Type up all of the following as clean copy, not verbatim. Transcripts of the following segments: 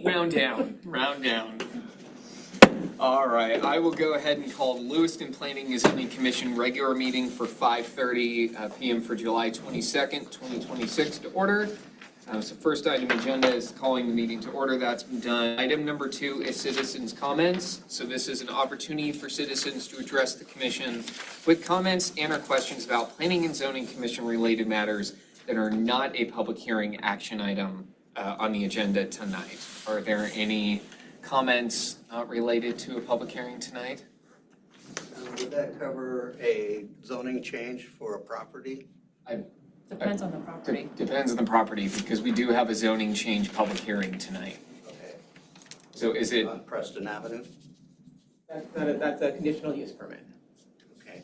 Round down, round down. All right, I will go ahead and call the Lewiston Planning and Zoning Commission regular meeting for 5:30 p.m. for July 22nd, 2026 to order. So first item agenda is calling the meeting to order. That's been done. Item number 2 is citizens' comments. So this is an opportunity for citizens to address the commission with comments and or questions about planning and zoning commission related matters that are not a public hearing action item on the agenda tonight. Are there any comments related to a public hearing tonight? Would that cover a zoning change for a property? Depends on the property. Depends on the property, because we do have a zoning change public hearing tonight. Okay. So is it? On Preston Avenue? That's a conditional use permit. Okay.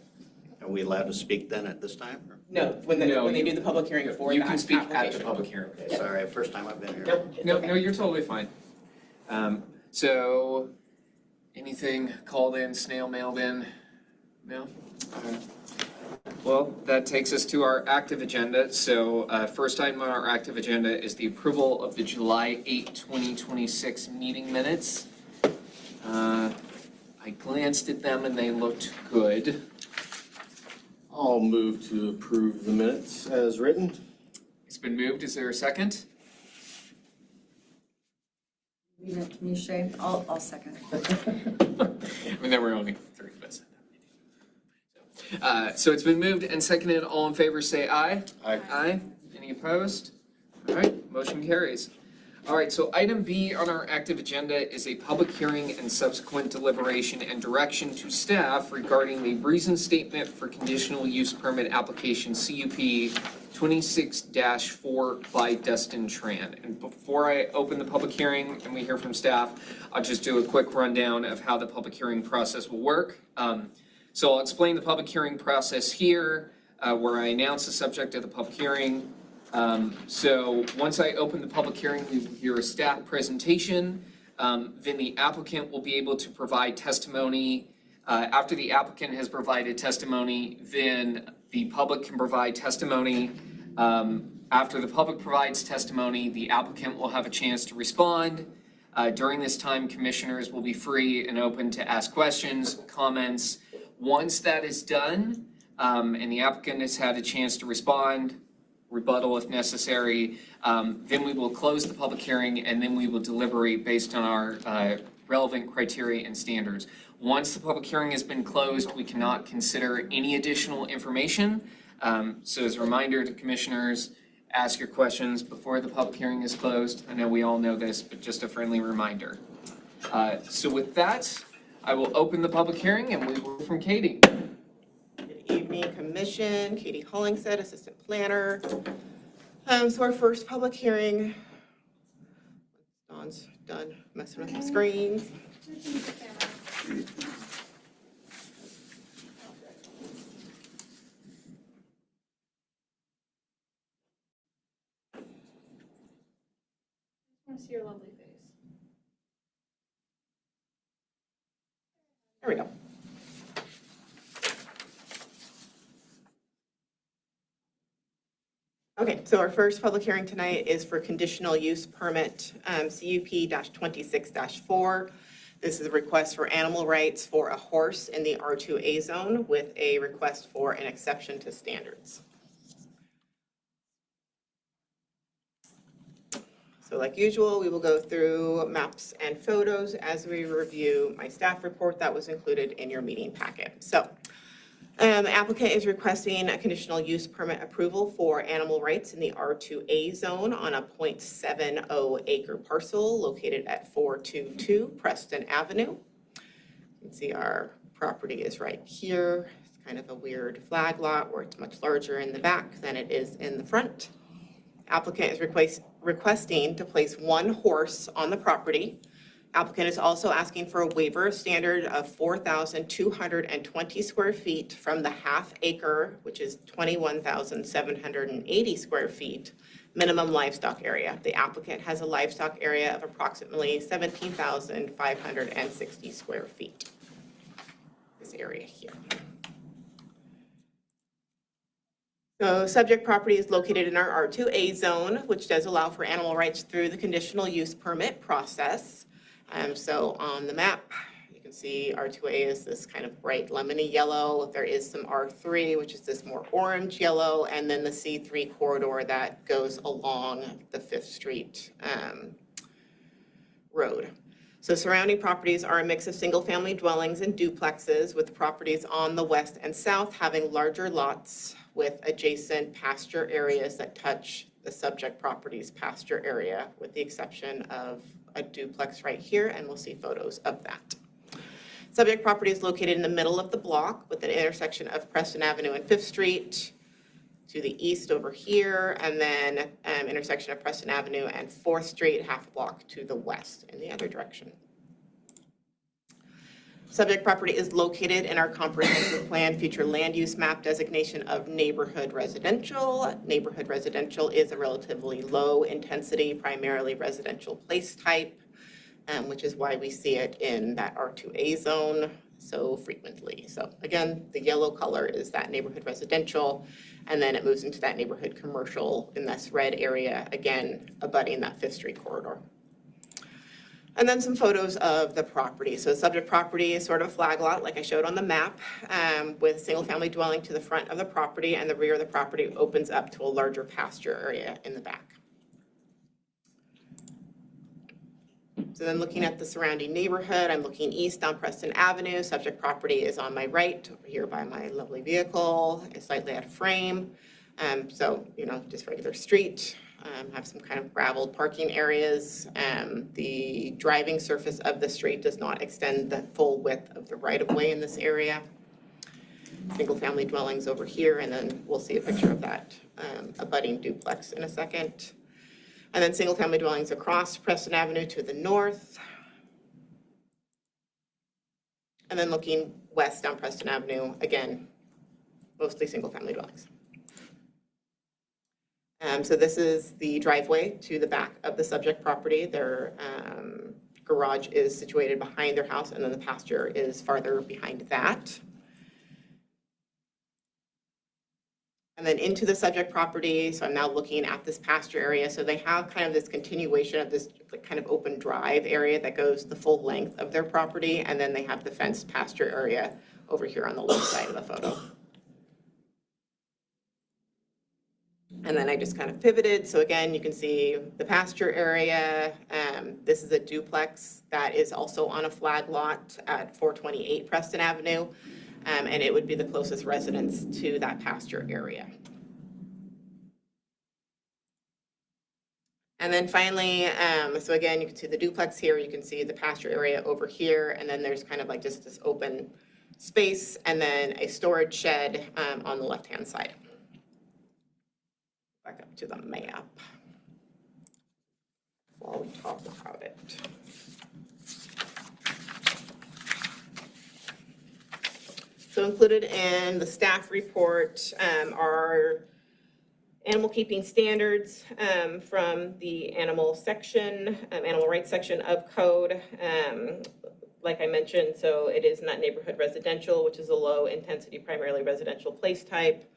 Are we allowed to speak then at this time? Or? No, when they do the public hearing for You that can speak application. at the public hearing. Okay, sorry, first time I've been here. Nope. No, you're totally fine. So anything called in, snail mailed in? No? Okay. Well, that takes us to our active agenda. So first item on our active agenda is the approval of the July 8, 2026 meeting minutes. I glanced at them and they looked good. I'll move to approve the minutes as written. It's been moved. Is there a second? Can you say? I'll second. I mean, there were only 3 of us. So it's been moved and seconded. All in favor say aye. Aye. Aye. Any opposed? All right, motion carries. All right, so item B on our active agenda is a public hearing and subsequent deliberation and direction to staff regarding the reason statement for conditional use permit application CUP 26-4 by Dustin Tran. And before I open the public hearing and we hear from staff, I'll just do a quick rundown of how the public hearing process will work. So I'll explain the public hearing process here, where I announce the subject of the public hearing. So once I open the public hearing, we will hear a staff presentation. Then the applicant will be able to provide testimony. After the applicant has provided testimony, then the public can provide testimony. After the public provides testimony, the applicant will have a chance to respond. During this time, commissioners will be free and open to ask questions, comments. Once that is done, and the applicant has had a chance to respond, rebuttal if necessary, then we will close the public hearing and then we will deliberate based on our relevant criteria and standards. Once the public hearing has been closed, we cannot consider any additional information. So as a reminder to commissioners, ask your questions before the public hearing is closed. I know we all know this, but just a friendly reminder. So with that, I will open the public hearing and we will hear from Katie. Good evening, Commission. Katie Hollingshead, Assistant Planner. So our first public hearing. Dawn's done messing with the screens. I want to see your lovely face. There we go. Okay, so our first public hearing tonight is for conditional use permit CUP-26-4. This is a request for animal rights for a horse in the R2A zone with a request for an exception to standards. So like usual, we will go through maps and photos as we review my staff report that was included in your meeting packet. So the applicant is requesting a conditional use permit approval for animal rights in the R2A zone on a 0.70 acre parcel located at 422 Preston Avenue. You can see our property is right here. It's kind of a weird flag lot where it's much larger in the back than it is in the front. Applicant is requesting to place one horse on the property. Applicant is also asking for a waiver standard of 4,220 square feet from the half acre, which is 21,780 square feet, minimum livestock area. The applicant has a livestock area of approximately 17,560 square feet. This area here. So subject property is located in our R2A zone, which does allow for animal rights through the conditional use permit process. So on the map, you can see R2A is this kind of bright lemony yellow. There is some R3, which is this more orange yellow, and then the C3 corridor that goes along the 5th Street road. So surrounding properties are a mix of single-family dwellings and duplexes, with properties on the west and south having larger lots with adjacent pasture areas that touch the subject property's pasture area, with the exception of a duplex right here, and we'll see photos of that. Subject property is located in the middle of the block with an intersection of Preston Avenue and 5th Street. To the east over here, and then intersection of Preston Avenue and 4th Street, half a block to the west in the other direction. Subject property is located in our comprehensive plan future land use map designation of neighborhood residential. Neighborhood residential is a relatively low intensity, primarily residential place type, which is why we see it in that R2A zone so frequently. So again, the yellow color is that neighborhood residential, and then it moves into that neighborhood commercial in this red area, again, abutting that 5th Street corridor. And then some photos of the property. So the subject property is sort of a flag lot, like I showed on the map, with a single-family dwelling to the front of the property, and the rear of the property opens up to a larger pasture area in the back. So then looking at the surrounding neighborhood, I'm looking east on Preston Avenue. Subject property is on my right, over here by my lovely vehicle. It's slightly out of frame. So, just regular street. Have some kind of graveled parking areas. The driving surface of the street does not extend the full width of the right-of-way in this area. Single-family dwellings over here, and then we'll see a picture of that abutting duplex in a second. And then single-family dwellings across Preston Avenue to the north. And then looking west down Preston Avenue, again, mostly single-family dwellings. So this is the driveway to the back of the subject property. Their garage is situated behind their house, and then the pasture is farther behind that. And then into the subject property, so I'm now looking at this pasture area. So they have kind of this continuation of this kind of open drive area that goes the full length of their property, and then they have the fenced pasture area over here on the left side of the photo. And then I just kind of pivoted. So again, you can see the pasture area. This is a duplex that is also on a flag lot at 428 Preston Avenue. And it would be the closest residence to that pasture area. And then finally, so again, you can see the duplex here, you can see the pasture area over here, and then there's kind of like just this open space, and then a storage shed on the left-hand side. Back up to the map while we talk about it. So included in the staff report are animal keeping standards from the animal section, animal rights section of code. Like I mentioned, so it is not neighborhood residential, which is a low intensity, primarily residential place type.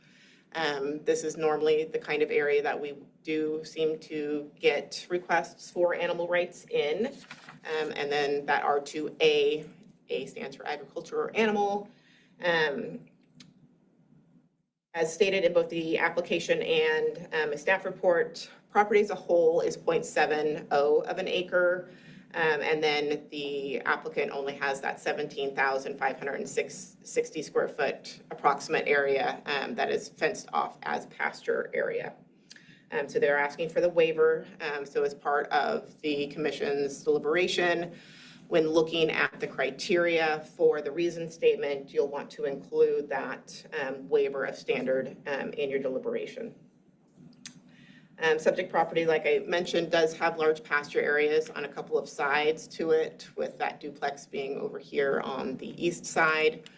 This is normally the kind of area that we do seem to get requests for animal rights in. And then that R2A, A stands for agriculture or animal. As stated in both the application and a staff report, property as a whole is 0.70 of an acre. And then the applicant only has that 17,560 square foot approximate area that is fenced off as pasture area. So they're asking for the waiver. So as part of the commission's deliberation, when looking at the criteria for the reason statement, you'll want to include that waiver of standard in your deliberation. Subject property, like I mentioned, does have large pasture areas on a couple of sides to it, with that duplex being over here on the east side.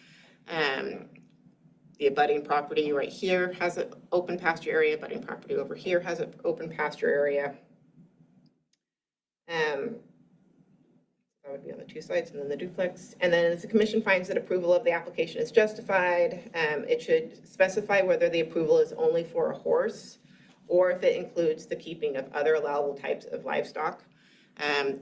The abutting property right here has an open pasture area. Abutting property over here has an open pasture area. That would be on the 2 sites and then the duplex. And then if the commission finds that approval of the application is justified, it should specify whether the approval is only for a horse or if it includes the keeping of other allowable types of livestock.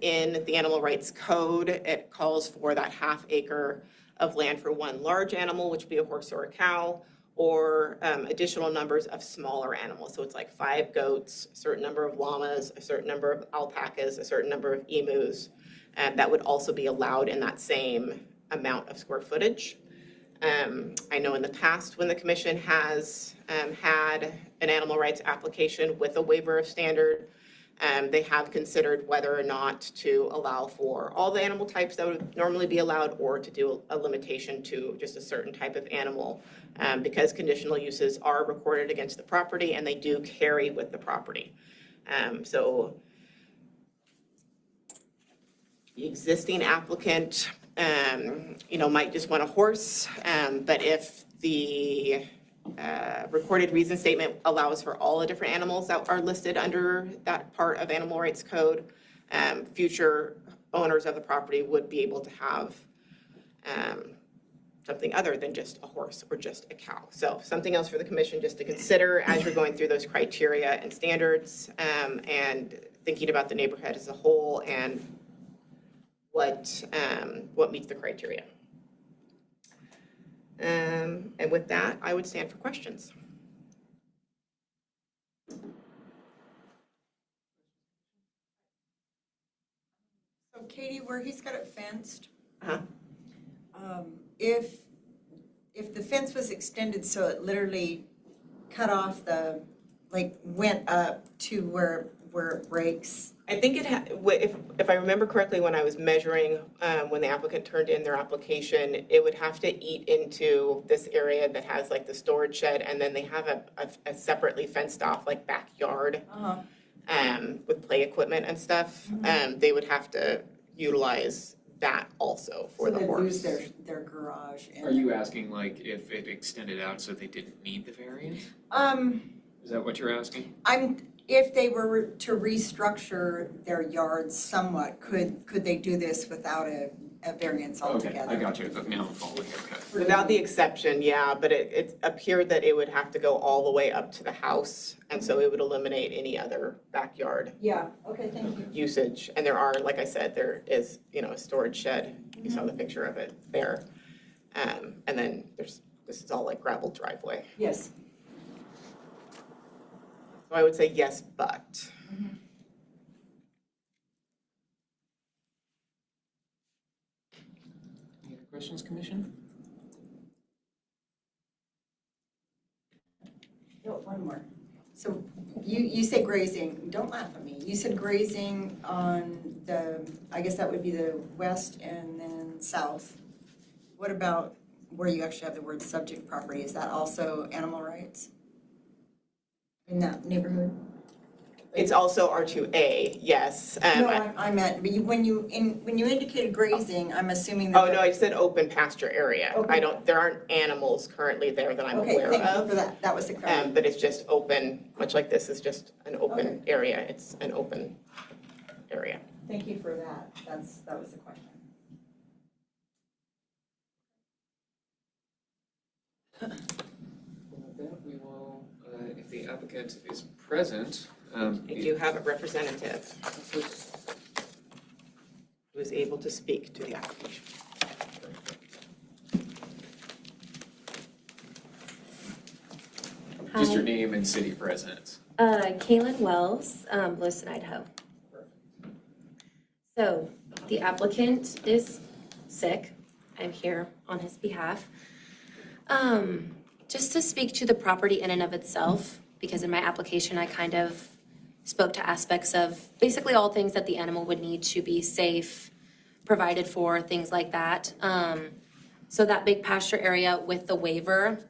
In the Animal Rights Code, it calls for that ½ acre of land for one large animal, which would be a horse or a cow, or additional numbers of smaller animals. So it's like 5 goats, a certain number of llamas, a certain number of alpacas, a certain number of emus. That would also be allowed in that same amount of square footage. I know in the past when the commission has had an animal rights application with a waiver of standard, they have considered whether or not to allow for all the animal types that would normally be allowed or to do a limitation to just a certain type of animal because conditional uses are recorded against the property and they do carry with the property. So the existing applicant, might just want a horse, but if the recorded reason statement allows for all the different animals that are listed under that part of Animal Rights Code, future owners of the property would be able to have something other than just a horse or just a cow. So something else for the commission just to consider as you're going through those criteria and standards and thinking about the neighborhood as a whole and what meets the criteria. And with that, I would stand for questions. So Katie, where he's got it fenced, Uh-huh. If the fence was extended so it literally cut off went up to where it breaks. I think if I remember correctly, when I was measuring, when the applicant turned in their application, it would have to eat into this area that has like the storage shed, and then they have a separately fenced off like backyard with play equipment and stuff. They would have to utilize that also for the horse. So they lose their garage. Are you asking like if it extended out so they didn't need the variance? Is that what you're asking? If they were to restructure their yards somewhat, could they do this without a variance altogether? Okay, I got you. Now I'm following. Okay. Without the exception, yeah, but it appeared that it would have to go all the way up to the house, and so it would eliminate any other backyard Yeah, okay, thank you. usage. And there are, like I said, there is, a storage shed. You saw the picture of it there. And then this is all like gravel driveway. Yes. So I would say yes, but. Any other questions, Commission? Oh, one more. So you say grazing, don't laugh at me. You said grazing on I guess that would be the west and then south. What about where you actually have the word subject property? Is that also animal rights in that neighborhood? It's also R2A, yes. No, I meant, but when you indicated grazing, I'm assuming that. Oh, no, I said open pasture area. Okay. There aren't animals currently there that I'm aware Okay, thank you of. for that. That was the question. But it's just open, much like this is just an open area. It's an open area. Thank you for that. That was the question. With that, we will, if the applicant is present. We do have a representative who is able to speak to the application. Just your name and city of residence. Kaylin Wells, Lewiston, Idaho. So the applicant is sick. I'm here on his behalf. Just to speak to the property in and of itself, because in my application I kind of spoke to aspects of basically all things that the animal would need to be safe, provided for, things like that. So that big pasture area with the waiver,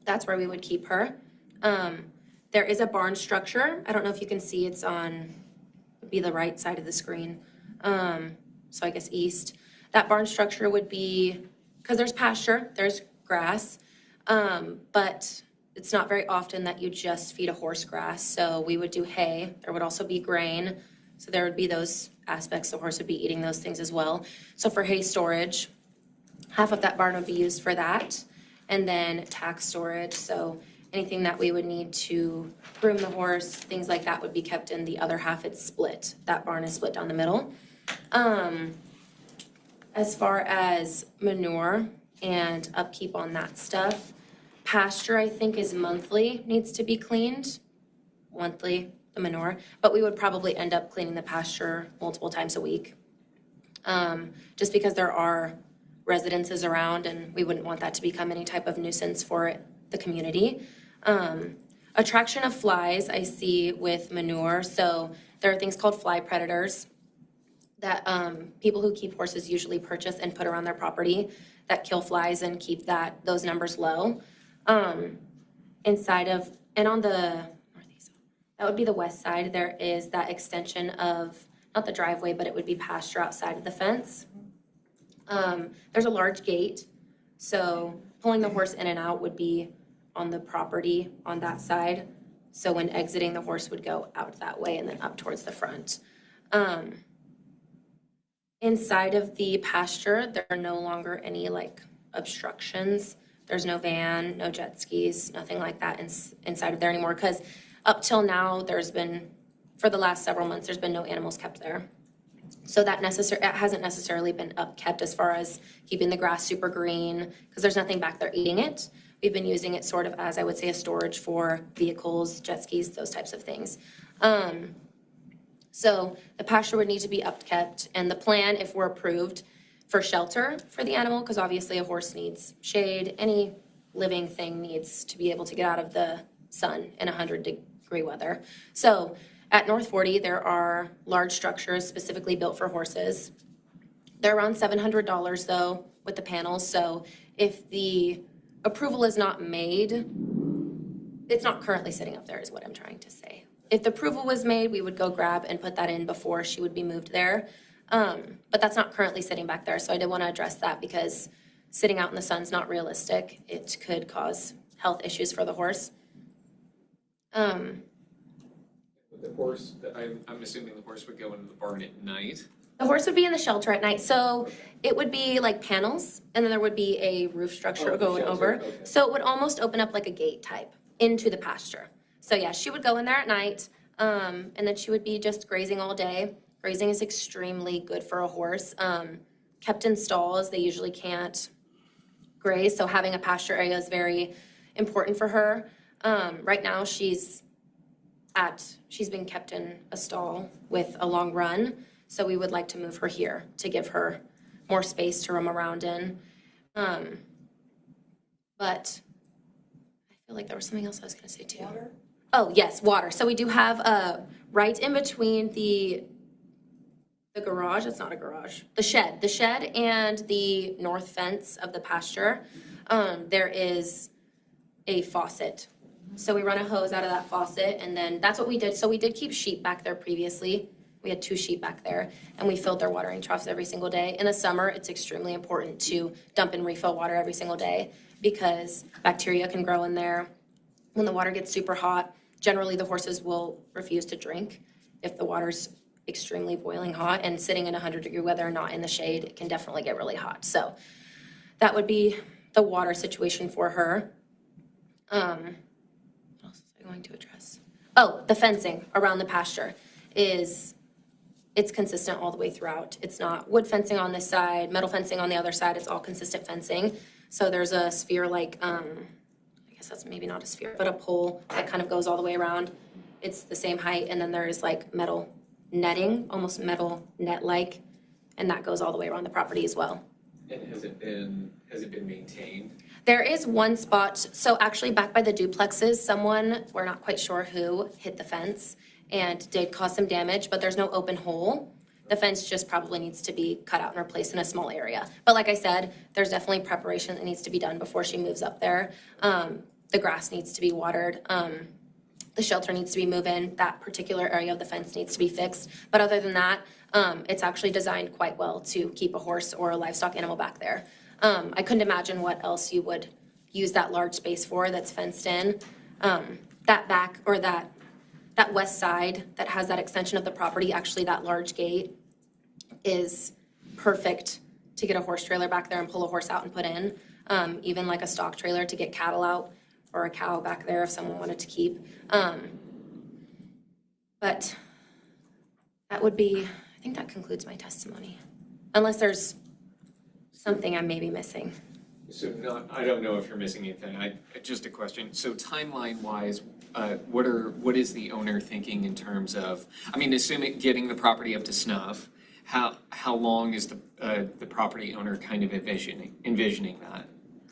that's where we would keep her. There is a barn structure. I don't know if you can see, it's on, would be the right side of the screen. So I guess east. That barn structure would be, because there's pasture, there's grass, but it's not very often that you just feed a horse grass. So we would do hay. There would also be grain, So there would be those aspects, the horse would be eating those things as well. So for hay storage, half of that barn would be used for that. And then tack storage, so anything that we would need to groom the horse, things like that would be kept in the other half. It's split. That barn is split down the middle. As far as manure and upkeep on that stuff, pasture, I think, is monthly, needs to be cleaned. Monthly, the manure, but we would probably end up cleaning the pasture multiple times a week. Just because there are residences around and we wouldn't want that to become any type of nuisance for the community. Attraction of flies I see with manure. So there are things called fly predators that people who keep horses usually purchase and put around their property that kill flies and keep those numbers low. Inside of, and on the northeast, that would be the west side, there is that extension of, not the driveway, but it would be pasture outside of the fence. There's a large gate, so pulling the horse in and out would be on the property on that side. So when exiting, the horse would go out that way and then up towards the front. Inside of the pasture, there are no longer any like obstructions. There's no van, no jet skis, nothing like that inside of there anymore. Because up till now, for the last several months, there's been no animals kept there. So it hasn't necessarily been upkept as far as keeping the grass super green, because there's nothing back there eating it. We've been using it sort of as, I would say, a storage for vehicles, jet skis, those types of things. So the pasture would need to be upkept, and the plan, if we're approved, for shelter for the animal, because obviously a horse needs shade. Any living thing needs to be able to get out of the sun in 100-degree weather. So at North 40, there are large structures specifically built for horses. They're around $700 though with the panels. So if the approval is not made, it's not currently sitting up there is what I'm trying to say. If the approval was made, we would go grab and put that in before she would be moved there. But that's not currently sitting back there. So I did want to address that because sitting out in the sun's not realistic. It could cause health issues for the horse. The horse, I'm assuming the horse would go into the barn at night. The horse would be in the shelter at night. So it would be like panels, and then there would be a roof structure going over. Okay. So it would almost open up like a gate type into the pasture. So yeah, she would go in there at night, and then she would be just grazing all day. Grazing is extremely good for a horse. Kept in stalls, they usually can't graze, so having a pasture area is very important for her. Right now, she's been kept in a stall with a long run, so we would like to move her here to give her more space to roam around in. But I feel like there was something else I was gonna say too. Water? Oh, yes, water. So we do have right in between the garage, it's not a garage, the shed and the north fence of the pasture, there is a faucet. So we run a hose out of that faucet, and then that's what we did. So we did keep sheep back there previously. We had 2 sheep back there, and we filled their watering troughs every single day. In the summer, it's extremely important to dump and refill water every single day because bacteria can grow in there. When the water gets super hot, generally the horses will refuse to drink if the water's extremely boiling hot, and sitting in 100-degree weather, not in the shade, it can definitely get really hot. So that would be the water situation for her. What else was I going to address? Oh, the fencing around the pasture it's consistent all the way throughout. It's not wood fencing on this side, metal fencing on the other side. It's all consistent fencing. So there's a sphere like, I guess that's maybe not a sphere, but a pole that kind of goes all the way around. It's the same height, and then there's like metal netting, almost metal net-like, and that goes all the way around the property as well. And has it been maintained? There is one spot, so actually back by the duplexes, someone, we're not quite sure who, hit the fence and did cause some damage, but there's no open hole. The fence just probably needs to be cut out and replaced in a small area. But like I said, there's definitely preparation that needs to be done before she moves up there. The grass needs to be watered. The shelter needs to be moved in. That particular area of the fence needs to be fixed. But other than that, it's actually designed quite well to keep a horse or a livestock animal back there. I couldn't imagine what else you would use that large space for that's fenced in. That that west side that has that extension of the property, actually that large gate is perfect to get a horse trailer back there and pull a horse out and put in. Even like a stock trailer to get cattle out or a cow back there if someone wanted to keep. But that would be, I think that concludes my testimony. Unless there's something I'm maybe missing. So I don't know if you're missing anything. Just a question. So timeline-wise, what is the owner thinking in terms of, I mean, assuming getting the property up to snuff, how long is the property owner kind of envisioning that?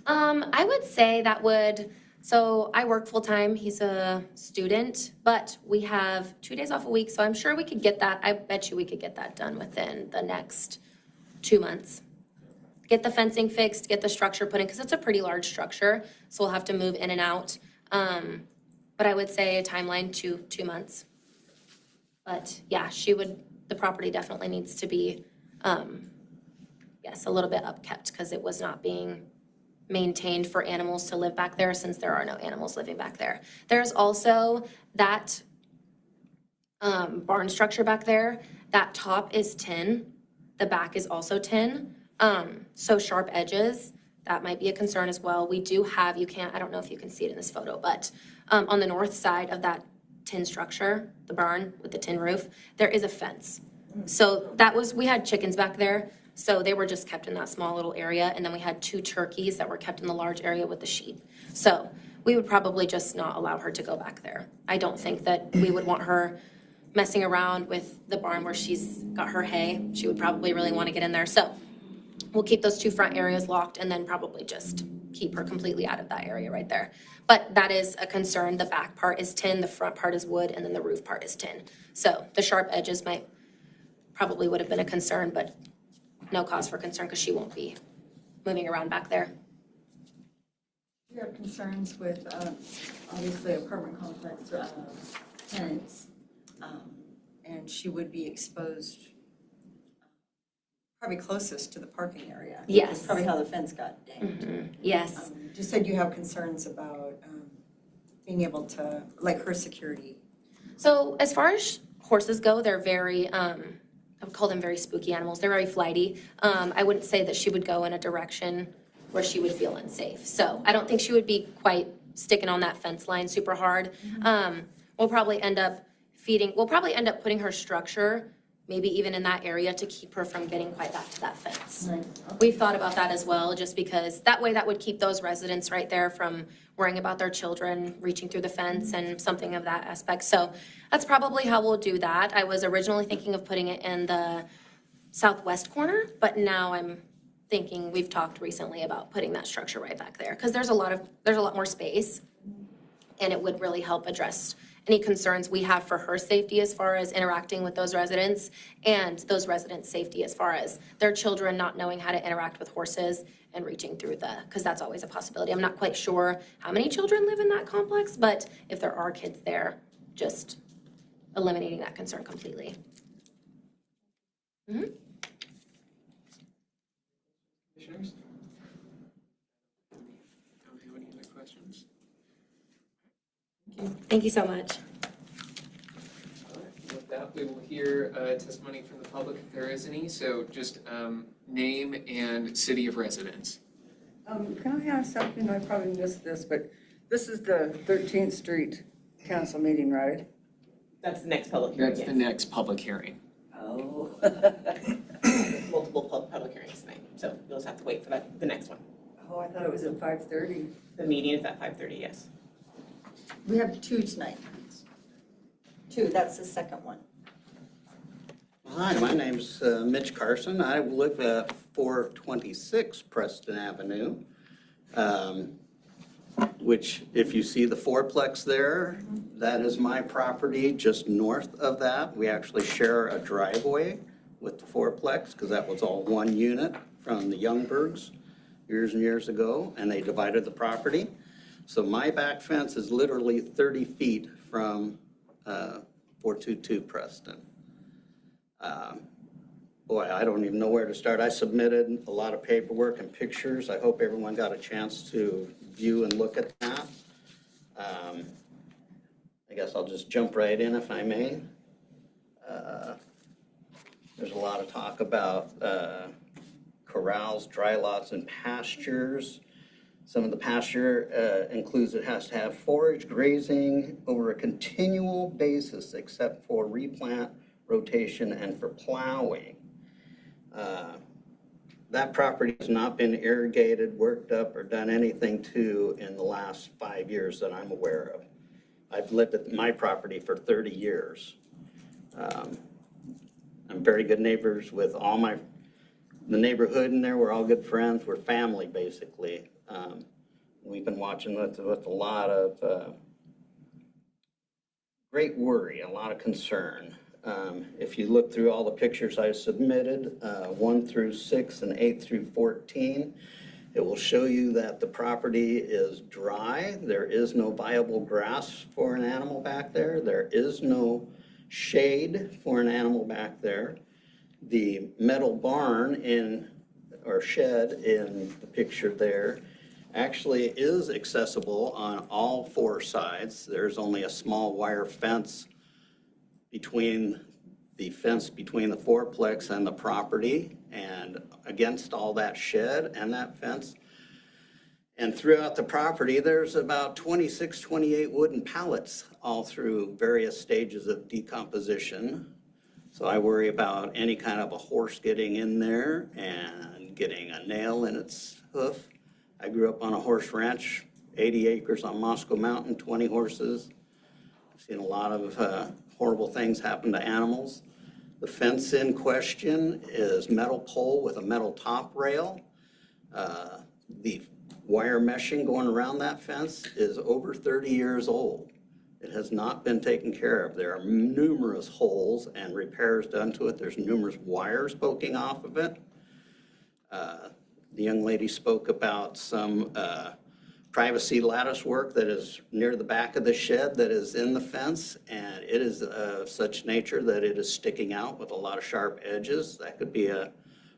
I would say that would, so I work full-time, he's a student, but we have 2 days off a week, so I'm sure we could get that, I bet you we could get that done within the next 2 months. Get the fencing fixed, get the structure put in, because it's a pretty large structure, so we'll have to move in and out. But I would say a timeline 2 months. But yeah, the property definitely needs to be, yes, a little bit upkept, because it was not being maintained for animals to live back there, since there are no animals living back there. There's also that barn structure back there. That top is tin, the back is also tin. So sharp edges, that might be a concern as well. We do have, I don't know if you can see it in this photo, but on the north side of that tin structure, the barn with the tin roof, there is a fence. So we had chickens back there, so they were just kept in that small little area, and then we had 2 turkeys that were kept in the large area with the sheep. So we would probably just not allow her to go back there. I don't think that we would want her messing around with the barn where she's got her hay. She would probably really want to get in there. So we'll keep those 2 front areas locked and then probably just keep her completely out of that area right there. But that is a concern. The back part is tin, the front part is wood, and then the roof part is tin. So the sharp edges probably would have been a concern, but no cause for concern because she won't be moving around back there. Do you have concerns with, obviously, apartment complex tenants, and she would be exposed probably closest to the parking area? Yes. That's probably how the fence got dinged. Mm-hmm. Yes. You said you have concerns about being able to, like her security. So as far as horses go, they're very, I would call them very spooky animals. They're very flighty. I wouldn't say that she would go in a direction where she would feel unsafe. So I don't think she would be quite sticking on that fence line super hard. We'll probably end up putting her structure maybe even in that area to keep her from getting quite back to that fence. Right. We've thought about that as well, just because that way that would keep those residents right there from worrying about their children reaching through the fence and something of that aspect. So that's probably how we'll do that. I was originally thinking of putting it in the southwest corner, but now I'm thinking, we've talked recently about putting that structure right back there, because there's a lot more space, and it would really help address any concerns we have for her safety as far as interacting with those residents, and those residents' safety as far as their children not knowing how to interact with horses and reaching through because that's always a possibility. I'm not quite sure how many children live in that complex, but if there are kids there, just eliminating that concern completely. Mm-hmm. Commissioners? Don't have any other questions? Thank you so much. All right, with that, we will hear testimony from the public if there is any. So just name and city of residence. Can I ask something? I probably missed this, but this is the 13th Street Council meeting, right? That's the next public hearing. That's the next public hearing. Oh. There's multiple public hearings tonight, so you'll just have to wait for the next one. Oh, I thought it was at 5:30. The meeting is at 5:30, yes. We have 2 tonight. 2, that's the second one. Hi, my name's Mitch Carson. I live at 426 Preston Avenue, which if you see the fourplex there, that is my property just north of that. We actually share a driveway with the fourplex because that was all one unit from the Youngbergs years and years ago, and they divided the property. So my back fence is literally 30 feet from 422 Preston. Boy, I don't even know where to start. I submitted a lot of paperwork and pictures. I hope everyone got a chance to view and look at that. I guess guess I'll just jump right in if I may. There's a lot of talk about corrals, dry lots, and pastures. Some of the pasture includes it has to have forage grazing over a continual basis except for replant, rotation, and for plowing. That property has not been irrigated, worked up, or done anything to in the last 5 years that I'm aware of. I've lived at my property for 30 years. I'm very good neighbors with all the neighborhood in there. We're all good friends. We're family, basically. We've been watching with a lot of great worry, a lot of concern. If you look through all the pictures I submitted, 1 through 6 and 8 through 14, it will show you that the property is dry. There is no viable grass for an animal back there. There is no shade for an animal back there. The metal barn or shed in the picture there actually is accessible on all 4 sides. There's only a small wire fence between the fourplex and the property, and against all that shed and that fence. And throughout the property, there's about 26, 28 wooden pallets all through various stages of decomposition. So I worry about any kind of a horse getting in there and getting a nail in its hoof. I grew up on a horse ranch, 80 acres on Moscow Mountain, 20 horses. I've seen a lot of horrible things happen to animals. The fence in question is metal pole with a metal top rail. The wire meshing going around that fence is over 30 years old. It has not been taken care of. There are numerous holes and repairs done to it. There's numerous wires poking off of it. The young lady spoke about some privacy lattice work that is near the back of the shed that is in the fence, and it is of such nature that it is sticking out with a lot of sharp edges. That could be a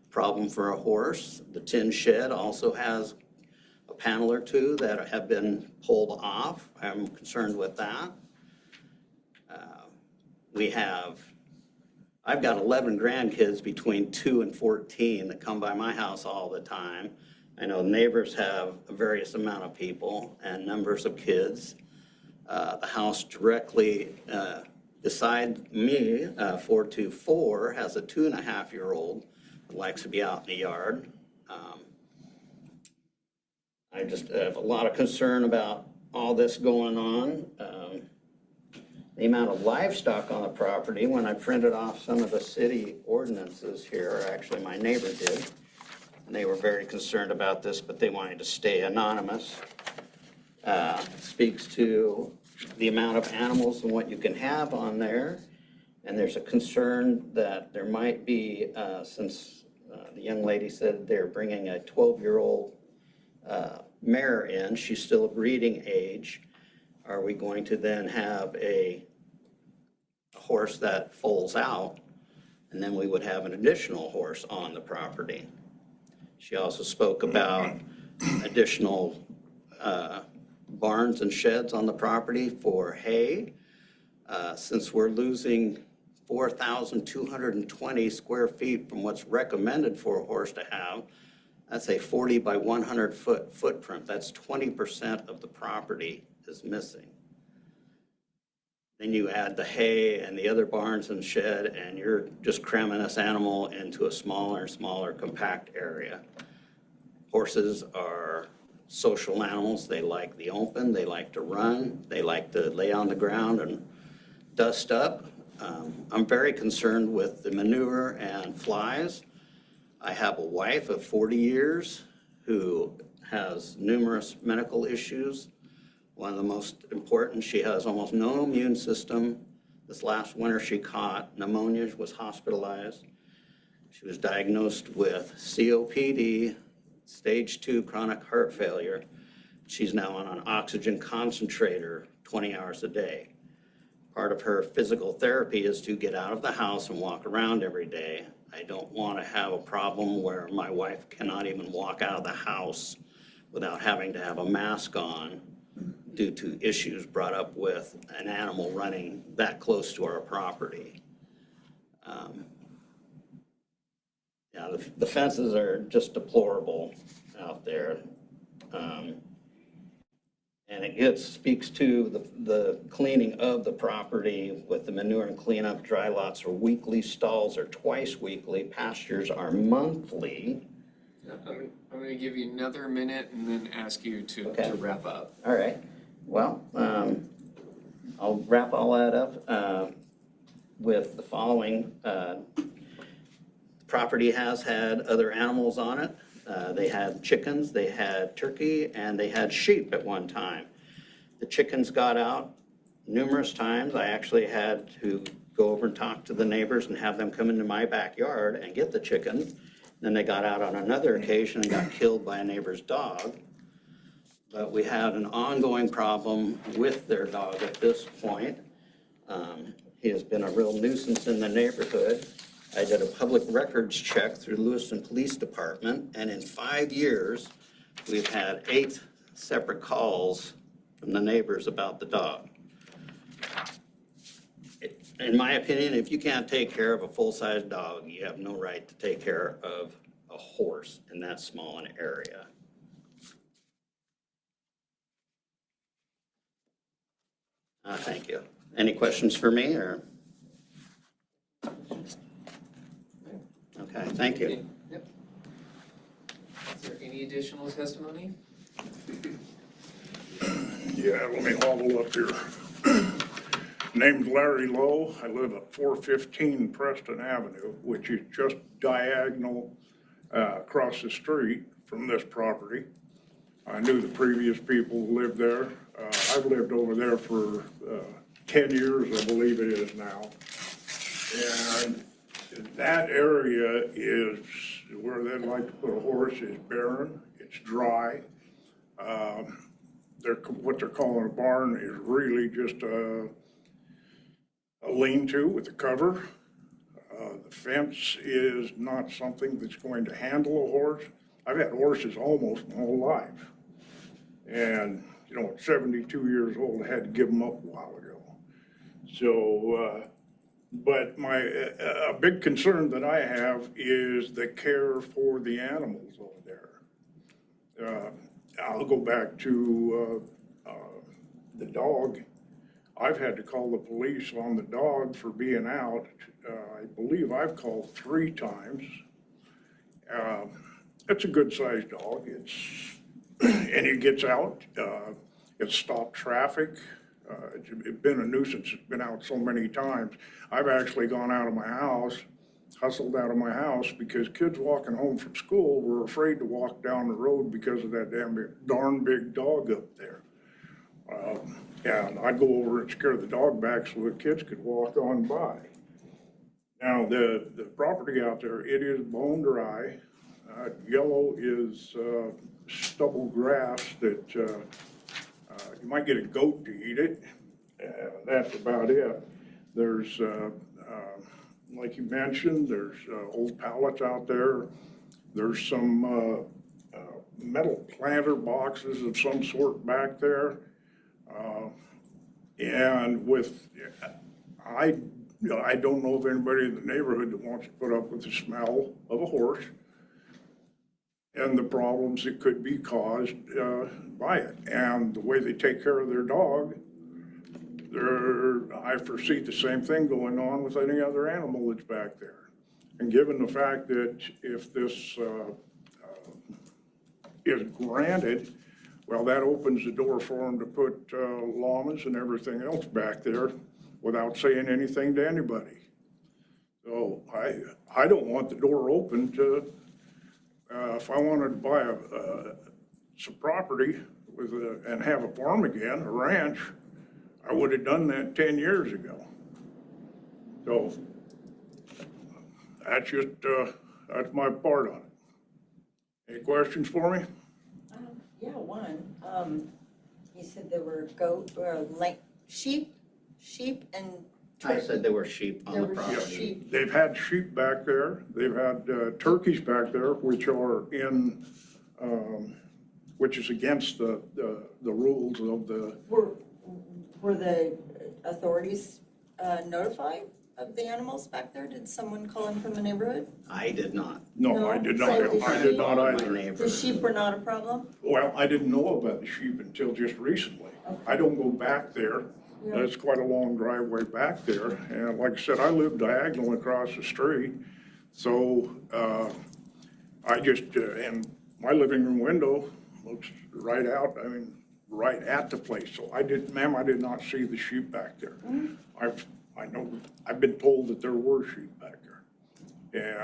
problem for a horse. The tin shed also has a panel or two that have been pulled off. I'm concerned with that. I've got 11 grandkids between 2 and 14 that come by my house all the time. I know neighbors have a various amount of people and numbers of kids. The house directly beside me, 424, has a 2.5-year-old that likes to be out in the yard. I just have a lot of concern about all this going on. The amount of livestock on the property, when I printed off some of the city ordinances here, actually my neighbor did, and they were very concerned about this, but they wanted to stay anonymous. Speaks to the amount of animals and what you can have on there. And there's a concern that there might be, since the young lady said they're bringing a 12-year-old mare in, she's still of breeding age. Are we going to then have a horse that foals out, and then we would have an additional horse on the property? She also spoke about additional barns and sheds on the property for hay. Since we're losing 4,220 square feet from what's recommended for a horse to have, that's a 40 by 100 foot footprint. That's 20% of the property is missing. Then you add the hay and the other barns and shed, and you're just cramming this animal into a smaller and smaller compact area. Horses are social animals. They like the open, they like to run, they like to lay on the ground and dust up. I'm very concerned with the manure and flies. I have a wife of 40 years who has numerous medical issues. One of the most important, she has almost no immune system. This last winter she caught pneumonia, was hospitalized. She was diagnosed with COPD, stage 2 chronic heart failure. She's now on an oxygen concentrator 20 hours a day. Part of her physical therapy is to get out of the house and walk around every day. I don't want to have a problem where my wife cannot even walk out of the house without having to have a mask on due to issues brought up with an animal running that close to our property. Yeah, the fences are just deplorable out there. And it speaks to the cleaning of the property with the manure and cleanup. Dry lots are weekly, stalls are twice weekly, pastures are monthly. I'm gonna give you another minute and then ask you to Okay. wrap up. All right, well, I'll wrap all that up with the following. Property has had other animals on it. They had chickens, they had turkey, and they had sheep at one time. The chickens got out numerous times. I actually had to go over and talk to the neighbors and have them come into my backyard and get the chickens. Then they got out on another occasion and got killed by a neighbor's dog. But we had an ongoing problem with their dog at this point. He has been a real nuisance in the neighborhood. I did a public records check through Lewiston Police Department, and in 5 years, we've had 8 separate calls from the neighbors about the dog. In my opinion, if you can't take care of a full-size dog, you have no right to take care of a horse in that small an area. Thank you. Any questions for me, or? Okay, thank you. Yep. Is there any additional testimony? Yeah, let me hobble up here. Named Larry Lowe. I live at 415 Preston Avenue, which is just diagonal across the street from this property. I knew the previous people who lived there. I've lived over there for 10 years, I believe it is now. And that area is where they'd like to put a horse is barren, it's dry. What they're calling a barn is really just a lean-to with a cover. The fence is not something that's going to handle a horse. I've had horses almost my whole life. And, you know, at 72 years old, I had to give them up a while ago. So, but a big concern that I have is the care for the animals over there. I'll go back to the dog. I've had to call the police on the dog for being out. I believe I've called 3 times. It's a good-sized dog. And he gets out. It's stopped traffic. It's been a nuisance. It's been out so many times. I've actually gone out of my house, hustled out of my house because kids walking home from school were afraid to walk down the road because of that darn big dog up there. And I'd go over and scare the dog back so the kids could walk on by. Now, the property out there, it is bone dry. Yellow is stubble grass that you might get a goat to eat it. That's about it. There's, like you mentioned, there's old pallets out there. There's some metal planter boxes of some sort back there. And with, I don't know of anybody in the neighborhood that wants to put up with the smell of a horse and the problems that could be caused by it. And the way they take care of their dog, I foresee the same thing going on with any other animal that's back there. And given the fact that if this is granted, well, that opens the door for them to put llamas and everything else back there without saying anything to anybody. So I don't want the door open to, if I wanted to buy some property and have a farm again, a ranch, I would have done that 10 years ago. So that's just, that's my part on it. Any questions for me? Yeah, one. You said there were sheep and I said there were sheep on There the were property. sheep. They've had sheep back there. They've had turkeys back there, which are in which is against the rules of the, Were the authorities notified of the animals back there? Did someone call in from the neighborhood? I did not. no, I did not, So I did not My either. neighbor. The sheep were not a problem? Well, I didn't know about the sheep until just recently. I don't go back there. Yeah. That's quite a long driveway back there. And like I said, I live diagonal across the street. So I just, and my living room window looks right out, I mean, right at the place. So I did, ma'am, I did not see the sheep back there. I know, I've been told that there were sheep back there.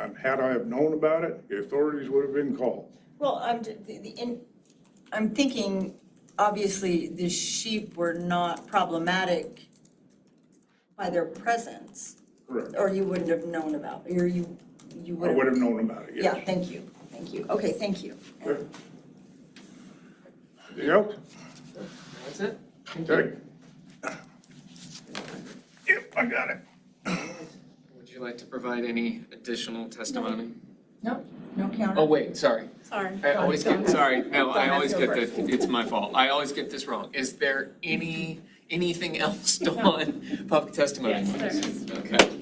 And had I have known about it, the authorities would have been called. Well, I'm thinking, obviously, the sheep were not problematic by their presence, Correct. or you wouldn't have known about, or you I would have. would have known about it, yes. Yeah, thank you. Okay, thank you. Good. Anything else? That's it. Okay. Yep, I got it. Would you like to provide any additional testimony? No counter? Oh, wait, sorry. Sorry. I always Go get, ahead. sorry, no, I Go always ahead, get go the, it's my fault. I always get this wrong. Is there anything else on public testimony? Yes, there is. Okay.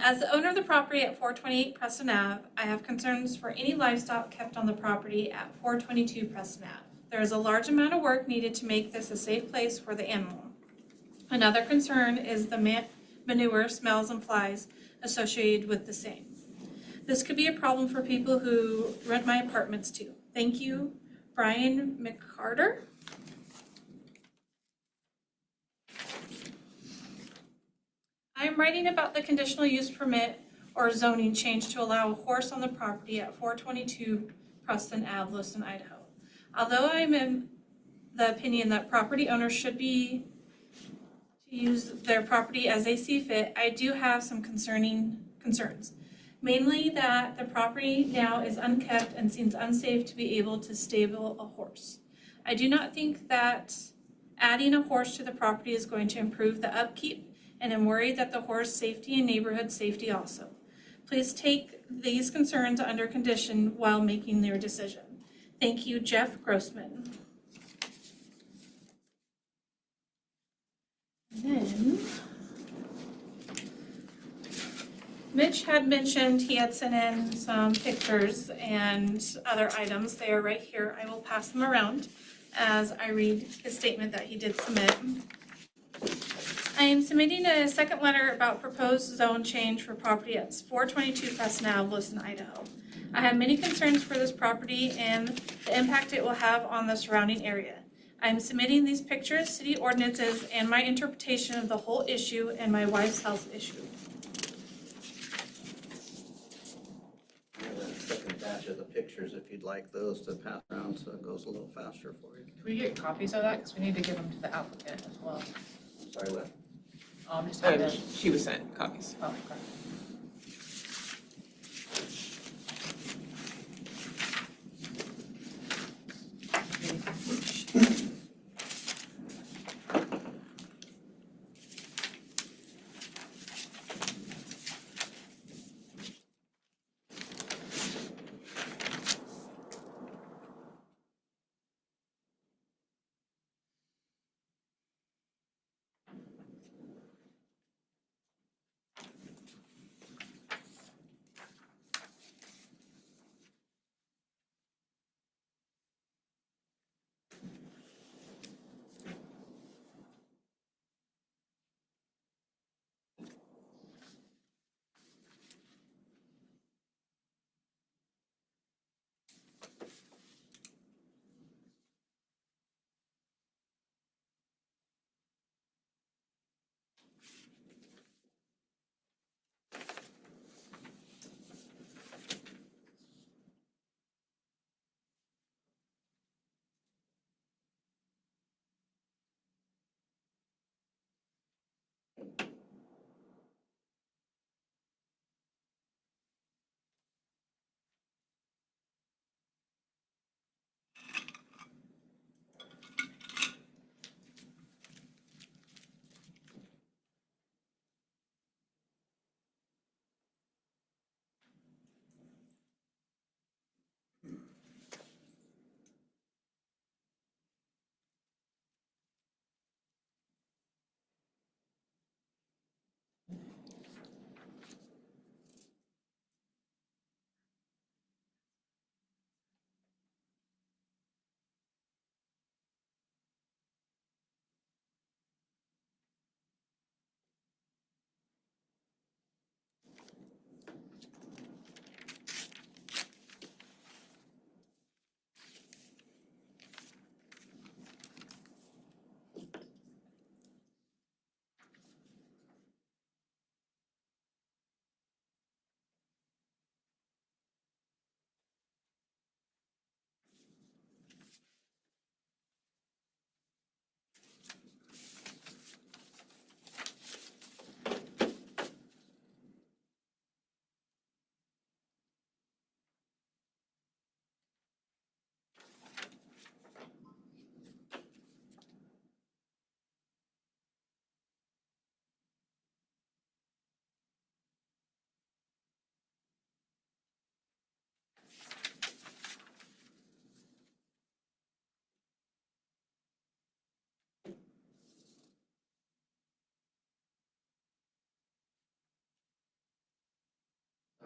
As the owner of the property at 428 Preston Ave, I have concerns for any livestock kept on the property at 422 Preston Ave. There is a large amount of work needed to make this a safe place for the animal. Another concern is the manure, smells, and flies associated with the same. This could be a problem for people who rent my apartments too. Thank you, Brian McCarter. I am writing about the conditional use permit or zoning change to allow a horse on the property at 422 Preston Ave, Lewiston, Idaho. Although I am in the opinion that property owners should be to use their property as they see fit, I do have some concerns. Mainly that the property now is unkept and seems unsafe to be able to stable a horse. I do not think that adding a horse to the property is going to improve the upkeep, and am worried that the horse safety and neighborhood safety also. Please take these concerns under condition while making their decision. Thank you, Jeff Grossman. Then, Mitch had mentioned he had sent in some pictures and other items. They are right here. I will pass them around as I read his statement that he did submit. I am submitting a second letter about proposed zone change for property at 422 Preston Ave, Lewiston, Idaho. I have many concerns for this property and the impact it will have on the surrounding area. I am submitting these pictures, city ordinances, and my interpretation of the whole issue and my wife's health issue. I have a second batch of the pictures if you'd like those to pass around so it goes a little faster for you. Can we get copies of that? Because we need to give them to the applicant as well. Sorry, what? Just have the, She was sent copies. oh, okay.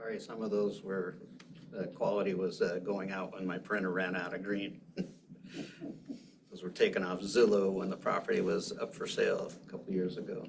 Sorry, some of those were, the quality was going out when my printer ran out of green. Those were taken off Zillow when the property was up for sale a couple years ago.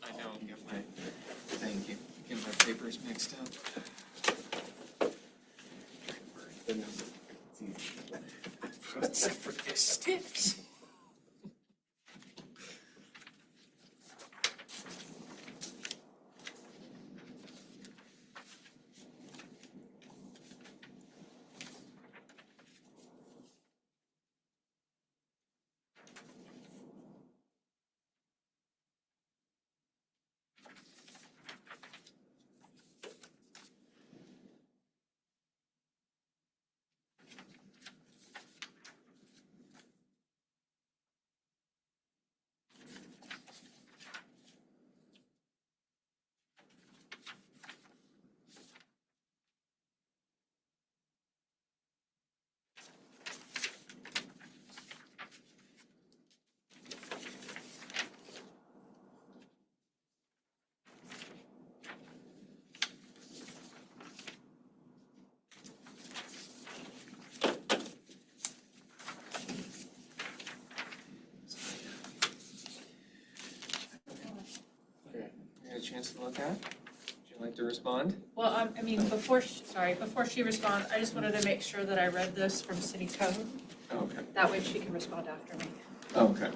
I know, thank you, get my papers mixed up. Except for this sticks. You had a chance to look at? Would you like to respond? Well, I mean, before she responds, I just wanted to make sure that I read this from city code. Okay. That way she can respond after me. Okay.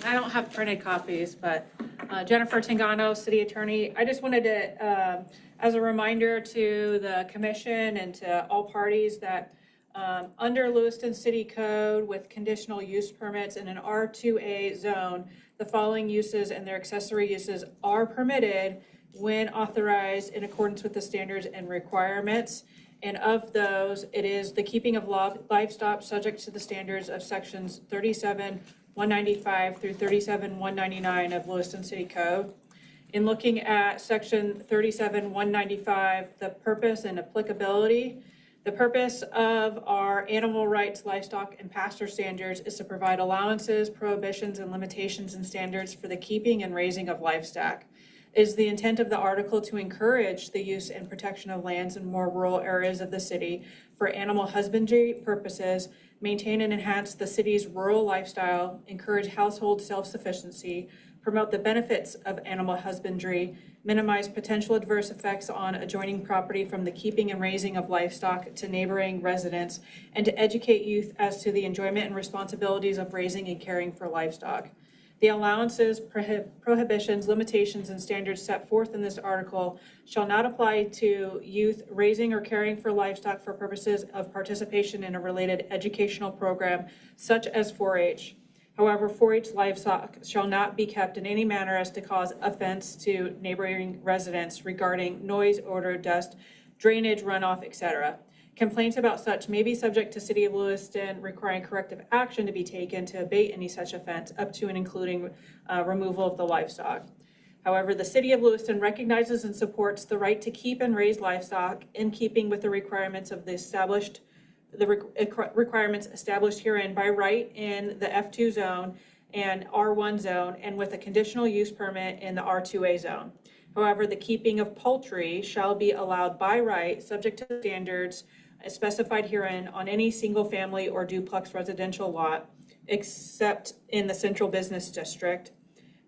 I don't have printed copies, but Jennifer Tangano, city attorney, I just wanted to, as a reminder to the commission and to all parties that under Lewiston City Code with conditional use permits in an R2A zone, the following uses and their accessory uses are permitted when authorized in accordance with the standards and requirements. And of those, it is the keeping of livestock subject to the standards of sections 37-195 through 37-199 of Lewiston City Code. In looking at section 37-195, the purpose and applicability, the purpose of our animal rights, livestock, and pasture standards is to provide allowances, prohibitions, and limitations and standards for the keeping and raising of livestock. It is the intent of the article to encourage the use and protection of lands in more rural areas of the city for animal husbandry purposes, maintain and enhance the city's rural lifestyle, encourage household self-sufficiency, promote the benefits of animal husbandry, minimize potential adverse effects on adjoining property from the keeping and raising of livestock to neighboring residents, and to educate youth as to the enjoyment and responsibilities of raising and caring for livestock. The allowances, prohibitions, limitations, and standards set forth in this article shall not apply to youth raising or caring for livestock for purposes of participation in a related educational program such as 4-H. However, 4-H livestock shall not be kept in any manner as to cause offense to neighboring residents regarding noise, odor, dust, drainage, runoff, etc. Complaints about such may be subject to City of Lewiston requiring corrective action to be taken to abate any such offense up to and including removal of the livestock. However, the City of Lewiston recognizes and supports the right to keep and raise livestock in keeping with the requirements of requirements established herein by right in the F2 zone and R1 zone and with a conditional use permit in the R2A zone. However, the keeping of poultry shall be allowed by right, subject to standards specified herein on any single family or duplex residential lot, except in the central business district.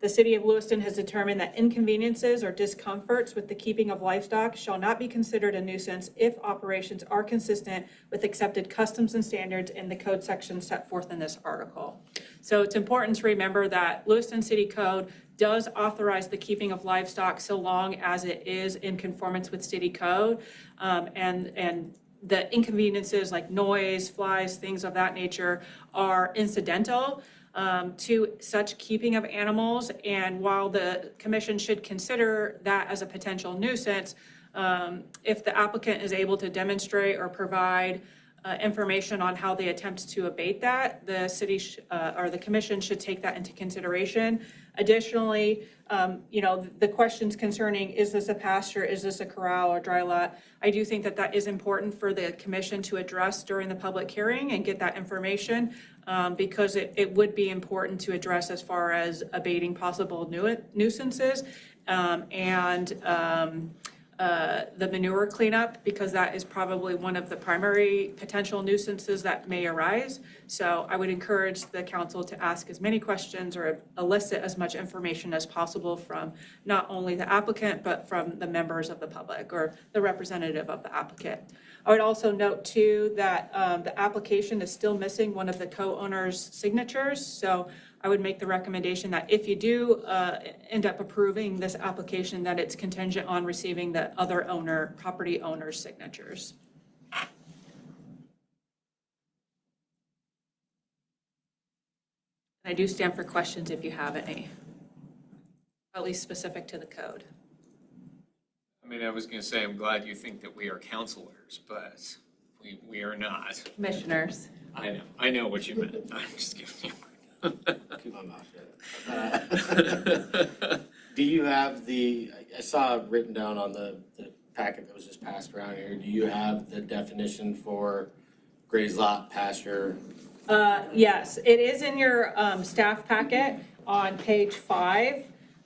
The City of Lewiston has determined that inconveniences or discomforts with the keeping of livestock shall not be considered a nuisance if operations are consistent with accepted customs and standards in the code section set forth in this article. So it's important to remember that Lewiston City Code does authorize the keeping of livestock so long as it is in conformance with city code. And the inconveniences like noise, flies, things of that nature are incidental to such keeping of animals. And while the commission should consider that as a potential nuisance, if the applicant is able to demonstrate or provide information on how they attempt to abate that, the city or the commission should take that into consideration. Additionally, the questions concerning, is this a pasture, is this a corral or dry lot? I do think that that is important for the commission to address during the public hearing and get that information, because it would be important to address as far as abating possible nuisances the manure cleanup, because that is probably one of the primary potential nuisances that may arise. So I would encourage the council to ask as many questions or elicit as much information as possible from not only the applicant, but from the members of the public or the representative of the applicant. I would also note too that the application is still missing one of the co-owners' signatures. So I would make the recommendation that if you do end up approving this application, that it's contingent on receiving the other property owner's signatures. I do stand for questions if you have any, at least specific to the code. I mean, I was gonna say, I'm glad you think that we are counselors, but we are not. Commissioners. I know what you meant. I'm just giving you. Keep my mouth shut. Do you have I saw it written down on the packet that was just passed around here. Do you have the definition for grazed lot, pasture? Yes, it is in your staff packet on page 5.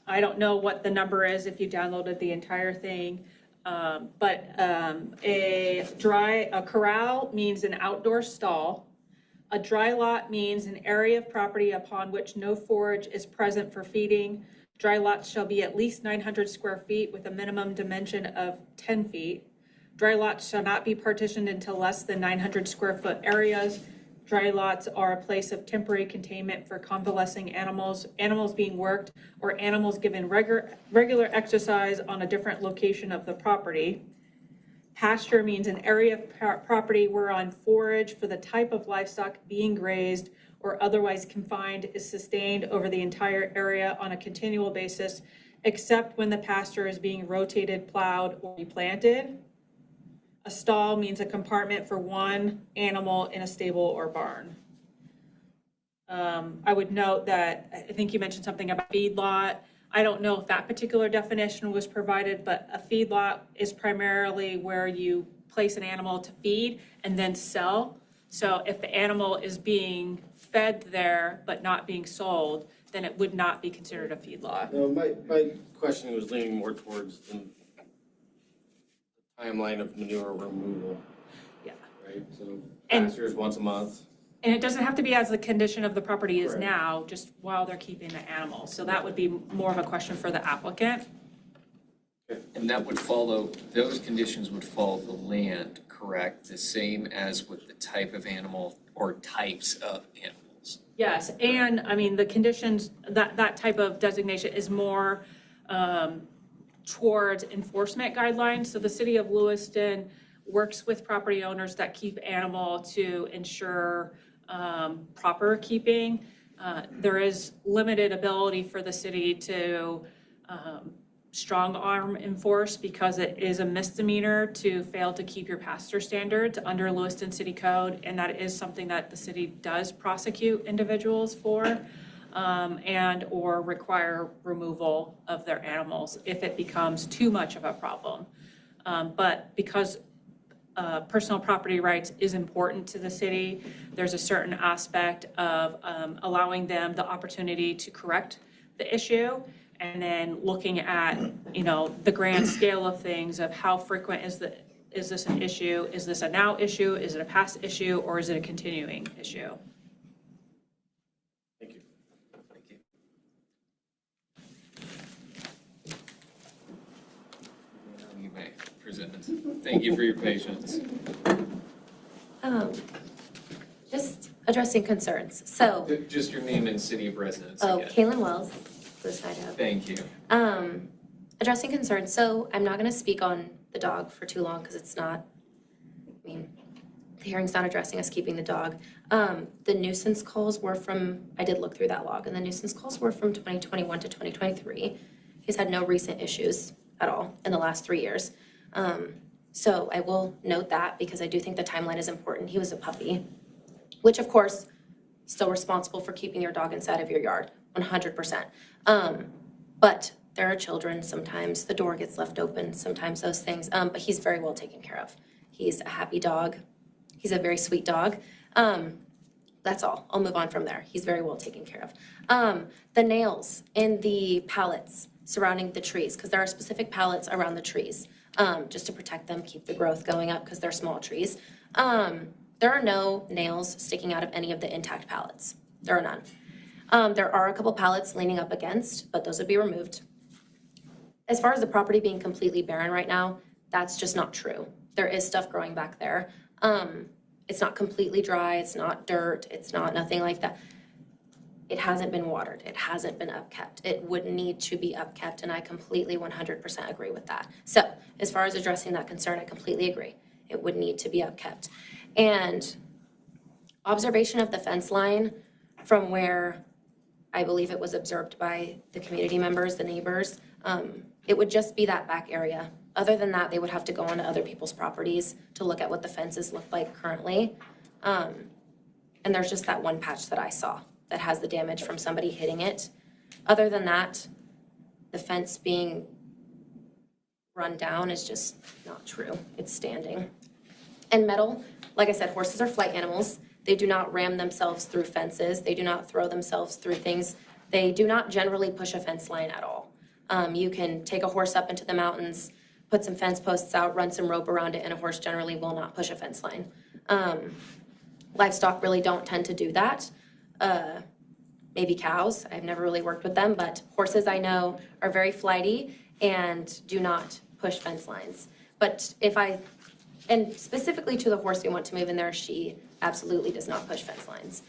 I don't know what the number is if you downloaded the entire thing, but a corral means an outdoor stall. A dry lot means an area of property upon which no forage is present for feeding. Dry lots shall be at least 900 square feet with a minimum dimension of 10 feet. Dry lots shall not be partitioned into less than 900 square foot areas. Dry lots are a place of temporary containment for convalescing animals, animals being worked, or animals given regular exercise on a different location of the property. Pasture means an area of property whereon forage for the type of livestock being grazed or otherwise confined is sustained over the entire area on a continual basis, except when the pasture is being rotated, plowed, or replanted. A stall means a compartment for one animal in a stable or barn. I would note that, I think you mentioned something about feedlot. I don't know if that particular definition was provided, but a feedlot is primarily where you place an animal to feed and then sell. So if the animal is being fed there but not being sold, then it would not be considered a feedlot. No, my question was leaning more towards the timeline of manure removal. Yeah. Right, so And- pastures once a month. And it doesn't have to be as the condition of the property is Correct. now, just while they're keeping the animals. So that would be more of a question for the applicant. And that would follow, those conditions would follow the land, correct? The same as with the type of animal or types of animals. Yes, and I mean, the conditions, that type of designation is more towards enforcement guidelines. So the city of Lewiston works with property owners that keep animal to ensure proper keeping. There is limited ability for the city to strong arm enforce because it is a misdemeanor to fail to keep your pasture standards under Lewiston City Code, and that is something that the city does prosecute individuals for and or require removal of their animals if it becomes too much of a problem. But because personal property rights is important to the city, there's a certain aspect of allowing them the opportunity to correct the issue, and then looking at, the grand scale of things of how frequent is this an issue? Is this a now issue? Is it a past issue? Or is it a continuing issue? Thank you. Thank you. You may present. Thank you for your patience. Just addressing concerns. So, Just your name and city of residence oh, again. Kaylin Wells, this side of. Thank you. Addressing concerns. So I'm not going to speak on the dog for too long because it's not mean, the hearing's not addressing us keeping the dog. The nuisance calls were from, I did look through that log, and the nuisance calls were from 2021 to 2023. He's had no recent issues at all in the last 3 years. So I will note that because I do think the timeline is important. He was a puppy, which of course, still responsible for keeping your dog inside of your yard, 100%. But there are children, sometimes the door gets left open, sometimes those things, but he's very well taken care of. He's a happy dog. He's a very sweet dog. That's all. I'll move on from there. He's very well taken care of. The nails in the pallets surrounding the trees, because there are specific pallets around the trees, just to protect them, keep the growth going up because they're small trees. There are no nails sticking out of any of the intact pallets. There are none. There are a couple pallets leaning up against, but those would be removed. As far as the property being completely barren right now, that's just not true. There is stuff growing back there. It's not completely dry, it's not dirt, it's not nothing like that. It hasn't been watered, it hasn't been upkept. It would need to be upkept, and I completely 100% agree with that. So, as far as addressing that concern, I completely agree. It would need to be upkept. And observation of the fence line from where I believe it was observed by the community members, the neighbors, it would just be that back area. Other than that, they would have to go onto other people's properties to look at what the fences look like currently. And there's just that one patch that I saw that has the damage from somebody hitting it. Other than that, the fence being run down is just not true. It's standing. And metal, like I said, horses are flight animals. They do not ram themselves through fences. They do not throw themselves through things. They do not generally push a fence line at all. You can take a horse up into the mountains, put some fence posts out, run some rope around it, and a horse generally will not push a fence line. Livestock really don't tend to do that. Maybe cows, I've never really worked with them, but horses I know are very flighty and do not push fence lines. But and specifically to the horse we want to move in there, she absolutely does not push fence lines.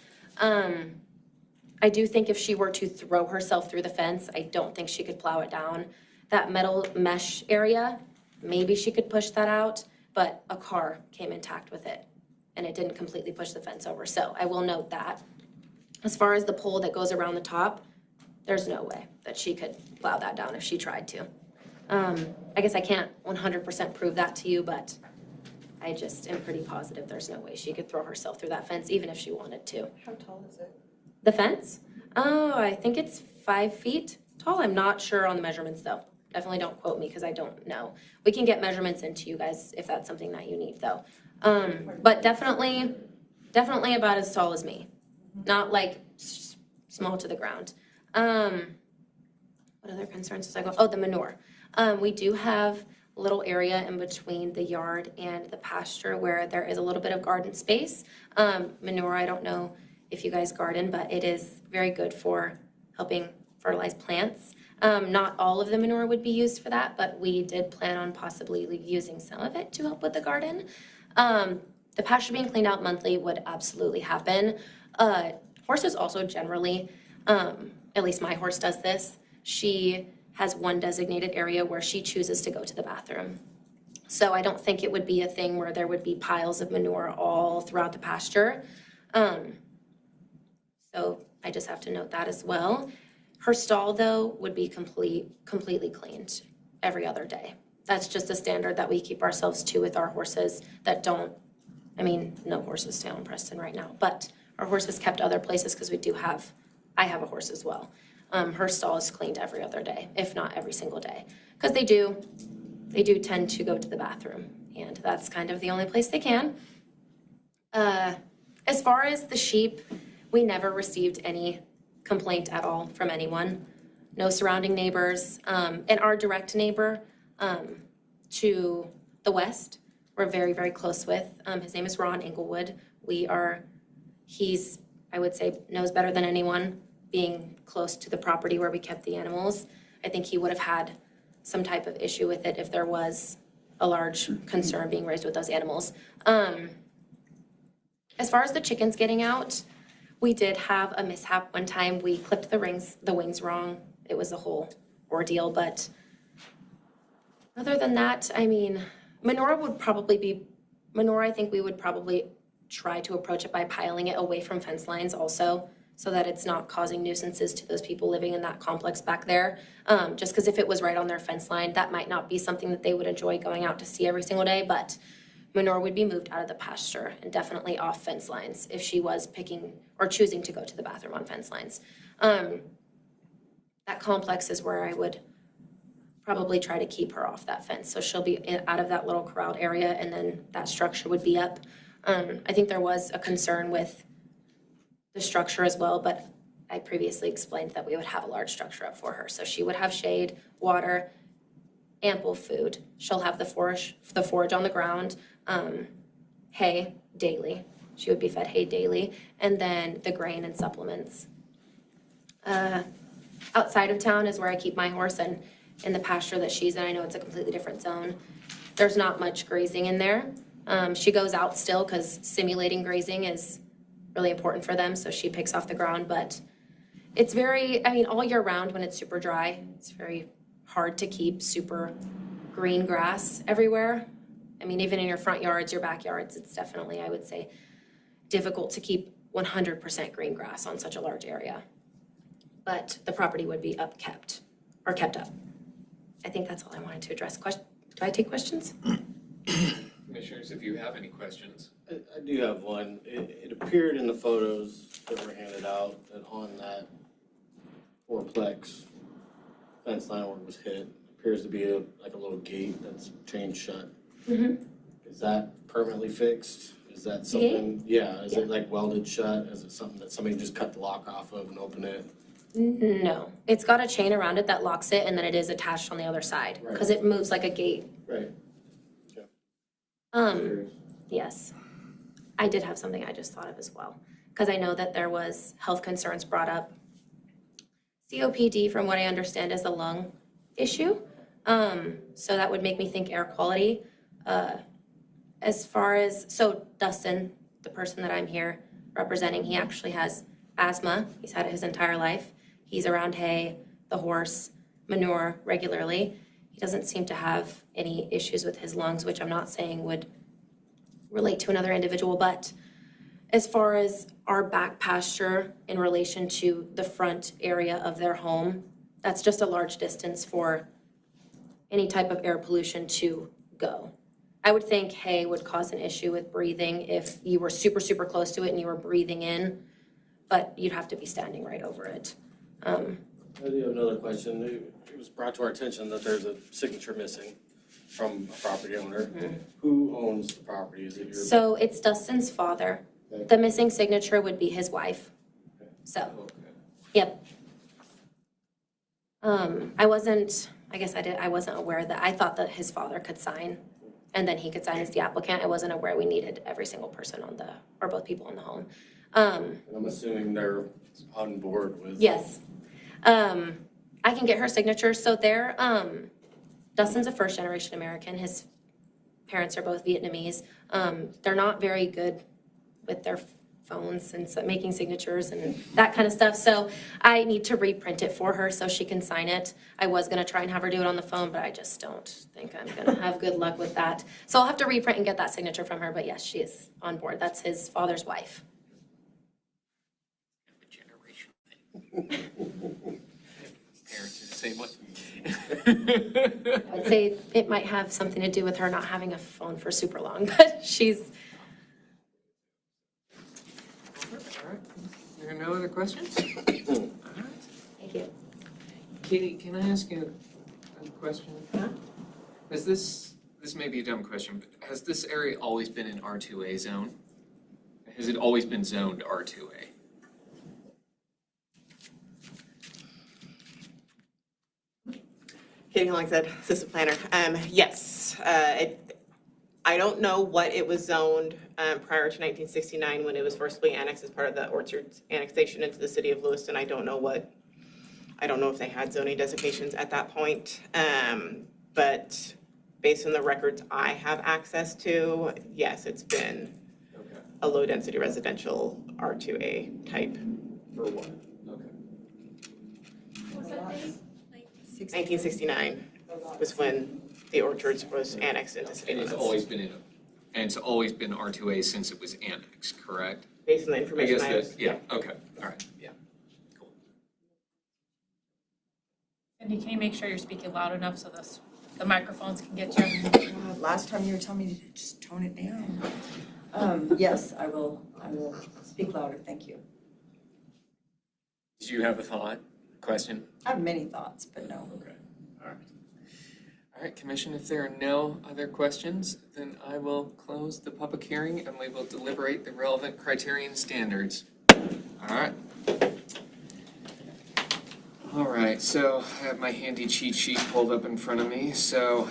I do think if she were to throw herself through the fence, I don't think she could plow it down. That metal mesh area, maybe she could push that out, but a car came intact with it and it didn't completely push the fence over. So I will note that. As far as the pole that goes around the top, there's no way that she could plow that down if she tried to. I guess I can't 100% prove that to you, but I just am pretty positive there's no way she could throw herself through that fence, even if she wanted to. How tall is it? The fence? Oh, I think it's 5 feet tall. I'm not sure on the measurements though. Definitely don't quote me because I don't know. We can get measurements into you guys if that's something that you need though. But definitely about as tall as me. Not like small to the ground. What other concerns was I going? Oh, the manure. We do have a little area in between the yard and the pasture where there is a little bit of garden space. Manure, I don't know if you guys garden, but it is very good for helping fertilize plants. Not all of the manure would be used for that, but we did plan on possibly using some of it to help with the garden. The pasture being cleaned out monthly would absolutely happen. Horses also generally, at least my horse does this, she has one designated area where she chooses to go to the bathroom. So I don't think it would be a thing where there would be piles of manure all throughout the pasture. So I just have to note that as well. Her stall, though, would be completely cleaned every other day. That's just a standard that we keep ourselves to with our horses that don't, no horses stay on Preston right now, but our horses kept other places because I have a horse as well. Her stall is cleaned every other day, if not every single day, because they do tend to go to the bathroom, and that's kind of the only place they can. As far as the sheep, we never received any complaint at all from anyone. No surrounding neighbors. And our direct neighbor to the west, we're very, very close with. His name is Ron Englewood. He's, I would say, knows better than anyone, being close to the property where we kept the animals. I think he would have had some type of issue with it if there was a large concern being raised with those animals. As far as the chickens getting out, we did have a mishap one time. We clipped the wings wrong. It was a whole ordeal, but other than that, manure would probably be Menor, I think we would probably try to approach it by piling it away from fence lines also, so that it's not causing nuisances to those people living in that complex back there. Just because if it was right on their fence line, that might not be something that they would enjoy going out to see every single day, but Menor would be moved out of the pasture and definitely off fence lines if she was picking or choosing to go to the bathroom on fence lines. That complex is where I would probably try to keep her off that fence. So she'll be out of that little corralled area, and then that structure would be up. I think there was a concern with the structure as well, but I previously explained that we would have a large structure up for her. So she would have shade, water, ample food. She'll have the forage on the ground, hay daily. She would be fed hay daily, and then the grain and supplements. Outside of town is where I keep my horse, and in the pasture that she's in, I know it's a completely different zone. There's not much grazing in there. She goes out still because simulating grazing is really important for them, so she picks off the ground, but it's very, I mean, all year round when it's super dry, it's very hard to keep super green grass everywhere. I mean, even in your front yards, your backyards, it's definitely, I would say, difficult to keep 100% green grass on such a large area. But the property would be kept up. I think that's all I wanted to address. Do I take questions? Commissioners, if you have any questions. I do have one. It appeared in the photos that were handed out that on that fourplex fence line where it was hit, appears to be like a little gate that's chained shut. Mm-hmm. Is that permanently fixed? Is that something, yeah, is it like welded shut? Is it something that somebody just cut the lock off of and open it? No, it's got a chain around it that locks it, and then it is attached on the other side because it moves like a gate. Right. Yes. I did have something I just thought of as well, because I know that there was health concerns brought up. COPD, from what I understand, is a lung issue. So that would make me think air quality. As far as, so Dustin, the person that I'm here representing, he actually has asthma. He's had it his entire life. He's around hay, the horse, manure regularly. He doesn't seem to have any issues with his lungs, which I'm not saying would relate to another individual, but as far as our back pasture in relation to the front area of their home, that's just a large distance for any type of air pollution to go. I would think hay would cause an issue with breathing if you were super, super close to it and you were breathing in, but you'd have to be standing right over it. I do have another question. It was brought to our attention that there's a signature missing from a property owner. Mm-hmm. Who owns the property? Is it your? So it's Dustin's father. Okay. The missing signature would be his wife. So, yep. I wasn't aware that, I thought that his father could sign and then he could sign as the applicant. I wasn't aware we needed every single person or both people in the home. And I'm assuming they're on board with. Yes. I can get her signature. So Dustin's a first generation American. His parents are both Vietnamese. They're not very good with their phones and making signatures and that kind of stuff. So I need to reprint it for her so she can sign it. I was gonna try and have her do it on the phone, but I just don't think I'm gonna have good luck with that. So I'll have to reprint and get that signature from her, but yes, she is on board. That's his father's wife. Parents are the same way. I'd say it might have something to do with her not having a phone for super long, but she's. There are no other questions? Thank you. Katie, can I ask you a question? Yeah. Has this may be a dumb question, but has this area always been an R2A zone? Has it always been zoned R2A? Katie Hollingshead, assistant planner. Yes, I don't know what it was zoned prior to 1969 when it was forcibly annexed as part of the Orchards annexation into the city of Lewiston. I don't know if they had zoning designations at that point. But based on the records I have access to, yes, it's been a low-density residential R2A type. For what? Okay. 1969 was when the Orchards was annexed into city And it's limits. always been in And it's always been R2A since it was annexed, correct? Based on the I information guess I that, was. yeah, okay, all right, yeah. Cindy, can you make sure you're speaking loud enough so the microphones can get you? Last time you were telling me to just tone it down. Yes, I will speak louder, thank you. Did you have a thought, question? I have many thoughts, but no. Okay, all right. All right, Commission, if there are no other questions, then I will close the public hearing and we will deliberate the relevant criterion standards. All right. All right, so I have my handy cheat sheet pulled up in front of me. So,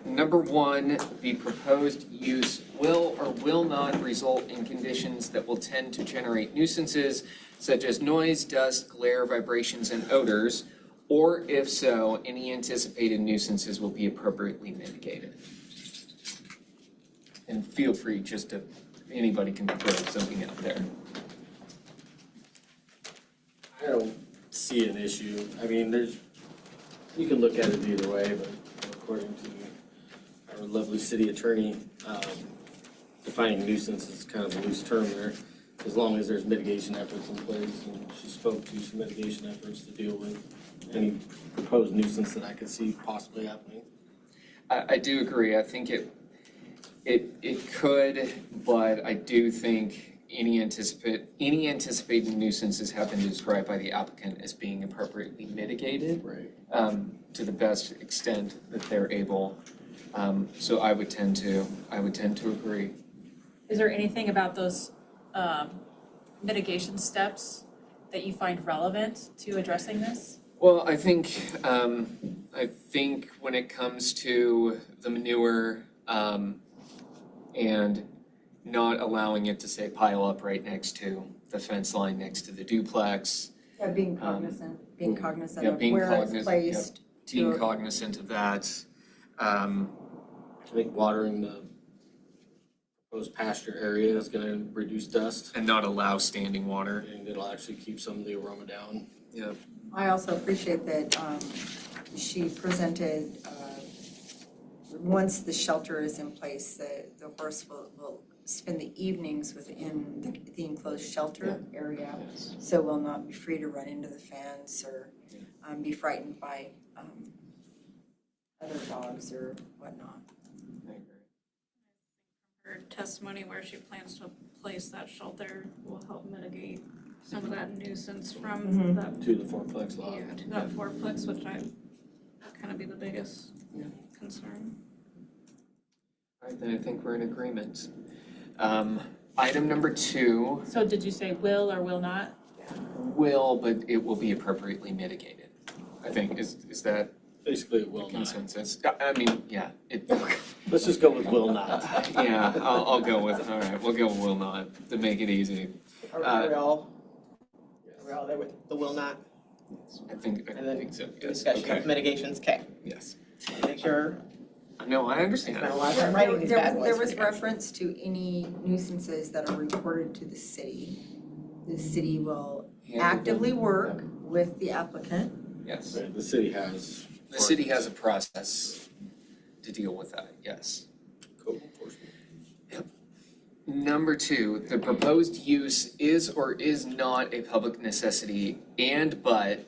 number one, the proposed use will or will not result in conditions that will tend to generate nuisances such as noise, dust, glare, vibrations, and odors, or if so, any anticipated nuisances will be appropriately mitigated. And feel free anybody can throw something out there. I don't see an issue. I mean, you can look at it either way, but according to our lovely city attorney, defining nuisance is kind of a loose term there, as long as there's mitigation efforts in place, and she spoke to some mitigation efforts to deal with any proposed nuisance that I could see possibly happening. I do agree. I think it could, but I do think any anticipated nuisances have been described by the applicant as being appropriately mitigated. Right. To the best extent that they're able. So I would tend to agree. Is there anything about those mitigation steps that you find relevant to addressing this? Well, I think when it comes to the manure, and not allowing it to say pile up right next to the fence line next to the duplex. Yeah, being cognizant Yeah, of being where it's cognizant, placed. Being to- cognizant of that. I think watering the proposed pasture area is gonna reduce dust, And not allow standing water. and it'll actually keep some of the aroma down. Yeah. I also appreciate that she presented, once the shelter is in place, the horse will spend the evenings within the enclosed shelter area. So will not be free to run into the fence or be frightened by other dogs or whatnot. I agree. Her testimony where she plans to place that shelter will help mitigate some of that nuisance from that, To the fourplex lot. yeah, to that fourplex, which would kind of be the biggest concern. All right, then I think we're in agreement. Item number 2 So did you say will or will not? will, but it will be appropriately mitigated. I think, is that Basically, it will not. consensus? I mean, yeah, Let's just go with will not. yeah, I'll go with, all right, we'll go with will not, to make it easy. Are we all there with the will not? I think And then so, yes, discussion okay, of mitigations, okay. yes. Make sure, No, I understand. spent a lot of time writing these bad boys. There was for you. reference to any nuisances that are reported to the city. The city will actively work with the applicant. Yes. Right, the city has. The city has a process to deal with that, yes. Code enforcement. Number 2, the proposed use is or is not a public necessity but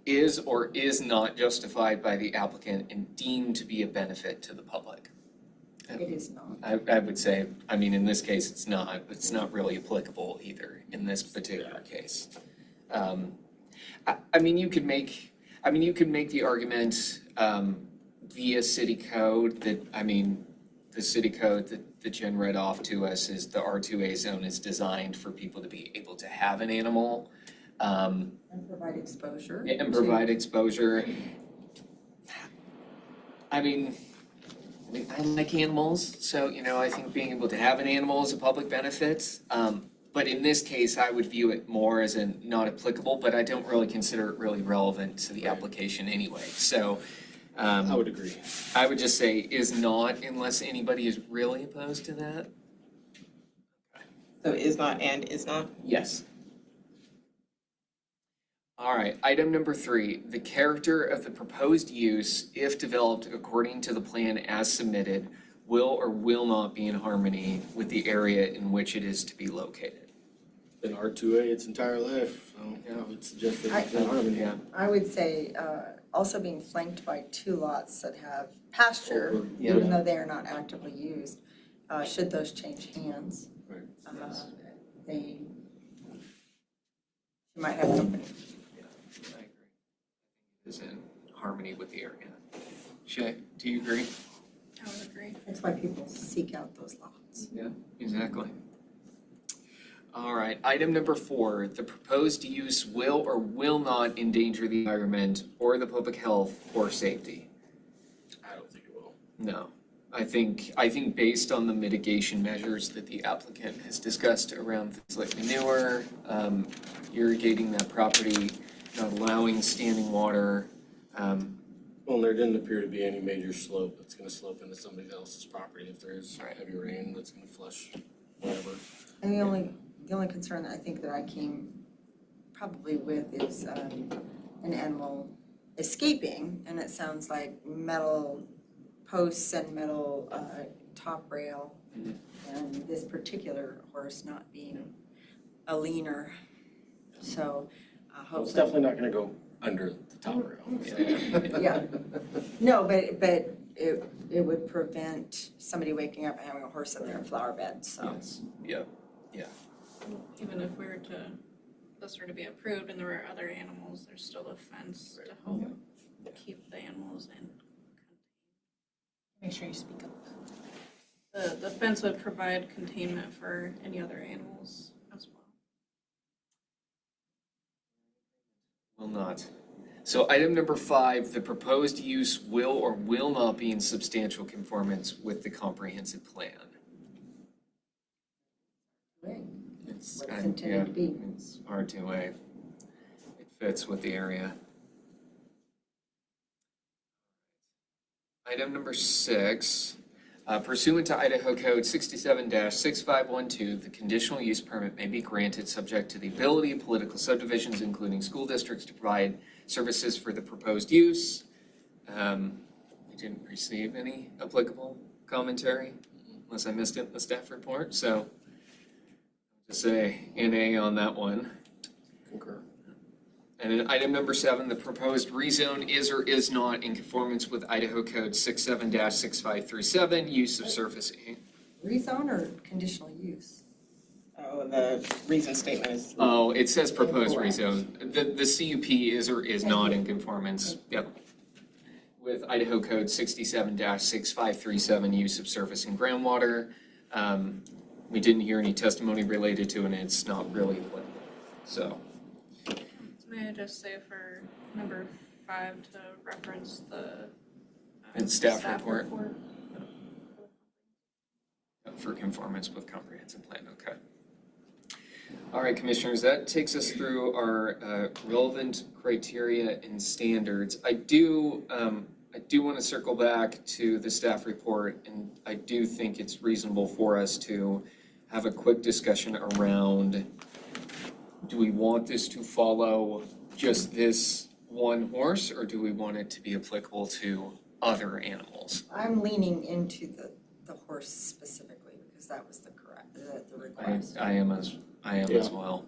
is or is not justified by the applicant and deemed to be a benefit to the public. It is not. I would say, I mean, in this case, it's not really applicable either in this particular case. I mean, you could make the argument via city code that, I mean, the city code that Jen read off to us is the R2A zone is designed for people to be able to have an animal. And provide exposure. And provide exposure. I mean, I like animals, so, I think being able to have an animal is a public benefit. But in this case, I would view it more as not applicable, but I don't really consider it really relevant to the application anyway. So, I would agree. I would just say is not unless anybody is really opposed to that. So is not and is not? Yes. All right, item number 3, the character of the proposed use, if developed according to the plan as submitted, will or will not be in harmony with the area in which it is to be located. Been R2A its entire life, so I would suggest that it's in harmony. Yeah. I would say, also being flanked by 2 lots that have pasture, Yeah. even though they are not actively used, should those change hands, Right. they might have company. I agree. Is in harmony with the area. Shay, do you agree? I would agree. That's why people seek out those lots. Yeah, exactly. All right, item number 4, the proposed use will or will not endanger the environment or the public health or safety. I don't think it will. No, I think based on the mitigation measures that the applicant has discussed around things like manure, irrigating that property, not allowing standing water, Well, and there didn't appear to be any major slope that's gonna slope into somebody else's property if there's Right. heavy rain that's gonna flush whatever. And the only concern that I think that I came probably with is an animal escaping, and it sounds like metal posts and metal top rail, and this particular horse not being a leaner, so Well, it's hopefully. definitely not gonna go under the top rail. Yeah, no, but it would prevent somebody waking up and having a horse in their flower bed, so. Yes, yeah, Even if we were to, this were to be approved and there were other animals, there's still a fence to help keep the animals in. Make sure you speak up. The fence would provide containment for any other animals as well. will not. So item number 5, the proposed use will or will not be in substantial conformance with the comprehensive plan. Right. It's What it's kind- intended yeah, to be. It's R2A. It fits with the area. Item number 6, pursuant to Idaho Code 67-6512, the conditional use permit may be granted subject to the ability of political subdivisions, including school districts, to provide services for the proposed use. We didn't receive any applicable commentary, unless I missed it in the staff report, so just say NA on that one. Concur. And then item number 7, the proposed rezone is or is not in conformance with Idaho Code 67-6537, use of surface. Rezone or conditional use? Oh, the reason statement is. Oh, it says proposed Incorrect. rezone. The CUP is or is not in conformance, yep, with Idaho Code 67-6537, use of surface and groundwater. We didn't hear any testimony related to it, and it's not really applicable, so. May I just say for number 5 to reference the And staff report. For conformance with comprehensive plan, okay. All right, commissioners, that takes us through our relevant criteria and standards. I do want to circle back to the staff report, and I do think it's reasonable for us to have a quick discussion around, do we want this to follow just this one horse, or do we want it to be applicable to other animals? I'm leaning into the horse specifically because that was the request. I am as well.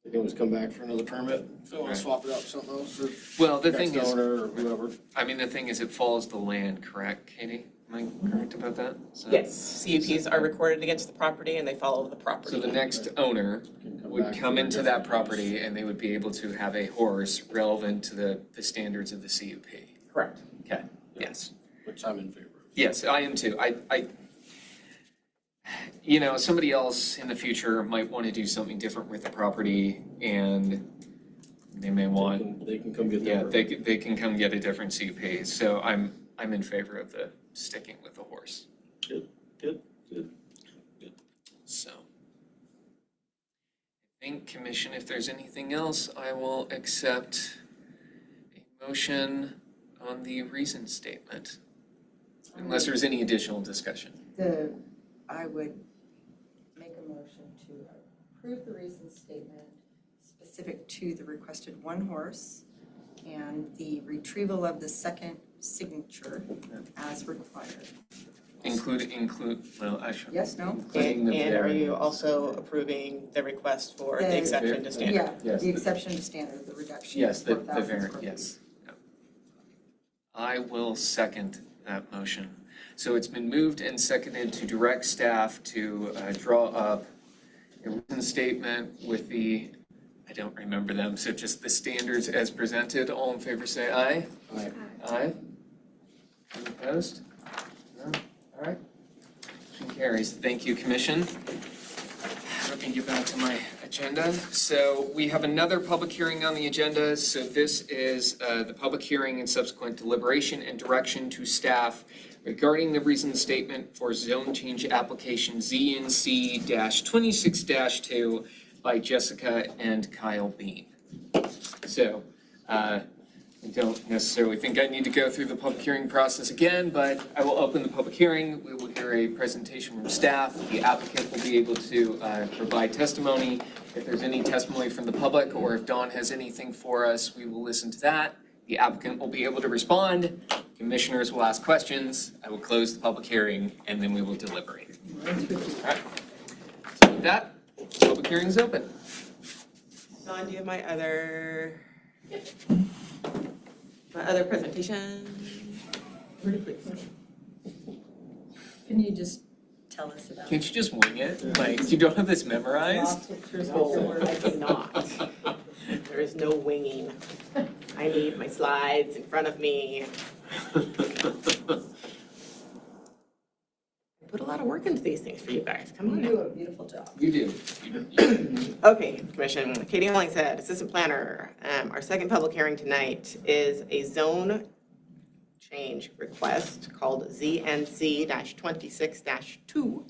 They can always come back for another permit if they wanna Right. swap it out for something else or Well, the next thing is, owner or whoever. I mean, the thing is, it follows the land, correct, Katie? Am I correct about that? So- Yes, CUPs are recorded against the property and they follow the property. So the next owner Can would back come for a into that different property use. and they would be able to have a horse relevant to the standards of the CUP. Correct. Okay, yes. Which I'm in favor of. Yes, I am too. Somebody else in the future might want to do something different with the property and they may want, They can come get their. yeah, they can come get a different CUP. So I'm in favor of the sticking with the horse. Good. So. I think, Commission, if there's anything else, I will accept a motion on the reason statement. Unless there's any additional discussion. I would make a motion to approve the reason statement specific to the requested one horse and the retrieval of the second signature as required. Well, I should. Yes, no? Including the And are variance. you also approving the request for the The- exception to standard? Yeah, Yes. the exception to standard, the reduction. Yes, the 4,000 variant, square feet. yes. Yep. I will second that motion. So it's been moved and seconded to direct staff to draw up a written statement with I don't remember them, so just the standards as presented. All in favor say aye. Aye. Aye. Any opposed? No? All right. Motion carries. Thank you, Commission. Let me get back to my agenda. So we have another public hearing on the agenda. So this is the public hearing and subsequent deliberation and direction to staff regarding the reason statement for zone change application ZNC-26-2 by Jessica and Kyle Bean. So I don't necessarily think I need to go through the public hearing process again, but I will open the public hearing. We will hear a presentation from staff. The applicant will be able to provide testimony. If there's any testimony from the public, or if Dawn has anything for us, we will listen to that. The applicant will be able to respond. Commissioners will ask questions. I will close the public hearing, and then we will deliberate. All right. So with that, public hearing is open. Dawn, do you have my other presentation? Pretty please. Can you just tell us about? Can't you just wing it? Like, you don't have this memorized? No, I cannot. There is no winging. I need my slides in front of me. I put a lot of work into these things for you guys. Come on You in. do a beautiful job. You do. Okay, Commission, Katie Hollingshead, Assistant Planner. Our second public hearing tonight is a zone change request called ZNC-26-2.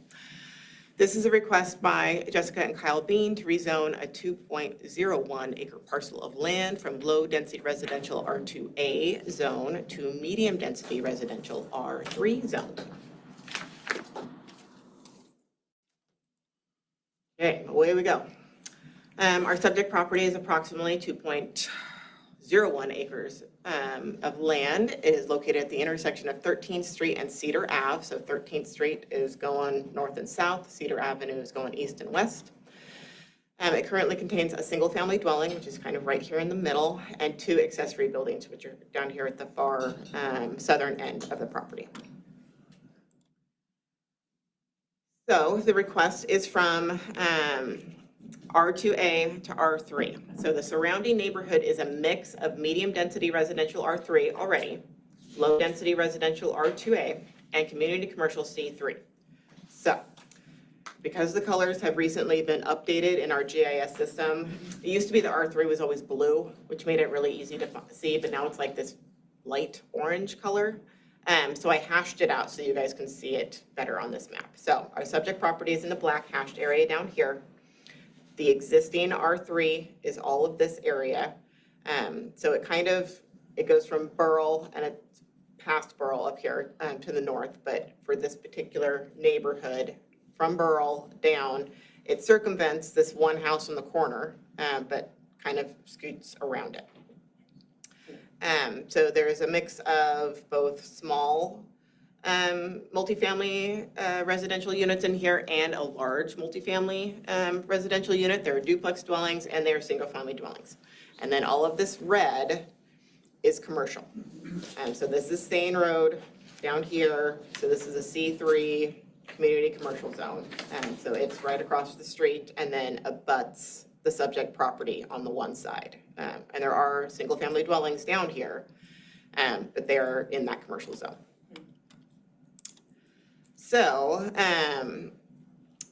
This is a request by Jessica and Kyle Bean to rezone a 2.01 acre parcel of land from low-density residential R2A zone to medium-density residential R3 zone. Okay, away we go. Our subject property is approximately 2.01 acres of land. It is located at the intersection of 13th Street and Cedar Ave. So 13th Street is going north and south, Cedar Avenue is going east and west. It currently contains a single-family dwelling, which is kind of right here in the middle, and 2 accessory buildings, which are down here at the far southern end of the property. So the request is from R2A to R3. So the surrounding neighborhood is a mix of medium-density residential R3 already, low-density residential R2A, and community commercial C3. So because the colors have recently been updated in our GIS system, it used to be the R3 was always blue, which made it really easy to see, but now it's like this light orange color. So I hashed it out so you guys can see it better on this map. So our subject property is in the black hashed area down here. The existing R3 is all of this area. So it goes from Burrell and it's past Burrell up here to the north, but for this particular neighborhood, from Burrell down, it circumvents this one house in the corner, but kind of scoots around it. So there's a mix of both small multifamily residential units in here and a large multifamily residential unit. There are duplex dwellings and there are single-family dwellings. And then all of this red is commercial. So this is Stain Road down here. So this is a C3 community commercial zone. So it's right across the street and then abuts the subject property on the one side. And there are single-family dwellings down here, but they're in that commercial zone. So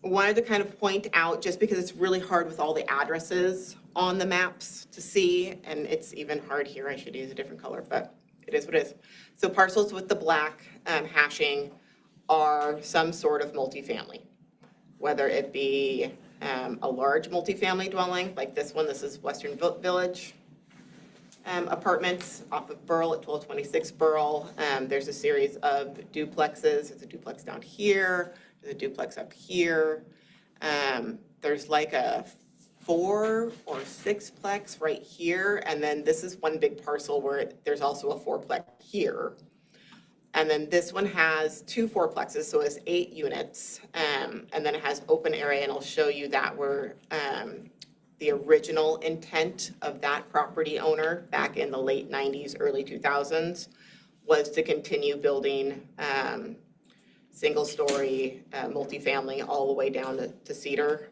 wanted to kind of point out, just because it's really hard with all the addresses on the maps to see, and it's even hard here, I should use a different color, but it is what it is. So parcels with the black hashing are some sort of multifamily, whether it be a large multifamily dwelling, like this one. This is Western Village Apartments off of Burrell at 1226 Burrell. There's a series of duplexes. There's a duplex down here. There's a duplex up here. There's like a 4 or 6-plex right here. And then this is one big parcel where there's also a 4-plex here. And then this one has 2 fourplexes, so it's 8 units. And then it has open area, and I'll show you that where the original intent of that property owner back in the late 90s, early 2000s was to continue building single-story multifamily all the way down to Cedar.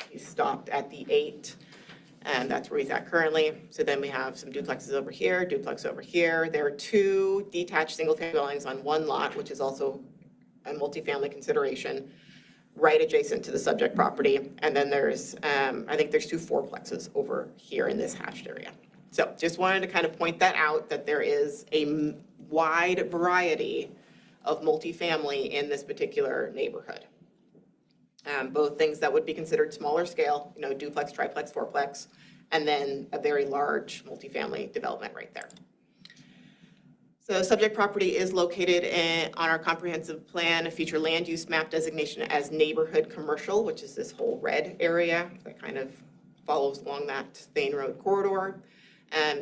He stopped at the 8. And that's where he's at currently. So then we have some duplexes over here, duplex over here. There are 2 detached single-family dwellings on 1 lot, which is also a multifamily consideration, right adjacent to the subject property. And then there's, I think there's 2 fourplexes over here in this hatched area. So just wanted to kind of point that out, that there is a wide variety of multifamily in this particular neighborhood. Both things that would be considered smaller scale, duplex, triplex, fourplex, and then a very large multifamily development right there. So subject property is located on our comprehensive plan, a future land use map designation as neighborhood commercial, which is this whole red area that kind of follows along that Thane Road corridor.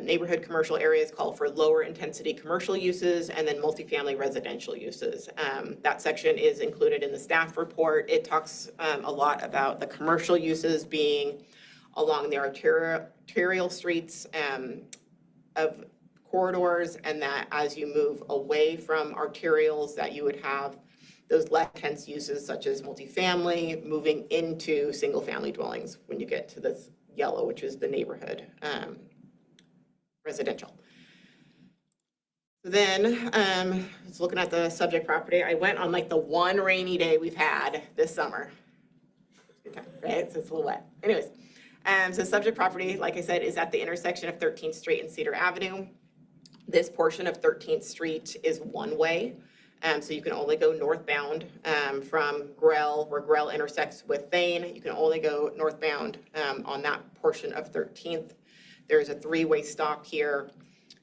Neighborhood commercial areas call for lower intensity commercial uses and then multifamily residential uses. That section is included in the staff report. It talks a lot about the commercial uses being along the arterial streets of corridors, and that as you move away from arterials that you would have those less intense uses such as multifamily moving into single family dwellings when you get to this yellow, which is the neighborhood residential. Then, just looking at the subject property, I went on like the one rainy day we've had this summer. Good time, right? So it's a little wet. Anyways, so subject property, like I said, is at the intersection of 13th Street and Cedar Avenue. This portion of 13th Street is one way. So you can only go northbound from Grell, where Grell intersects with Thane. You can only go northbound on that portion of 13th. There's a 3-way stop here,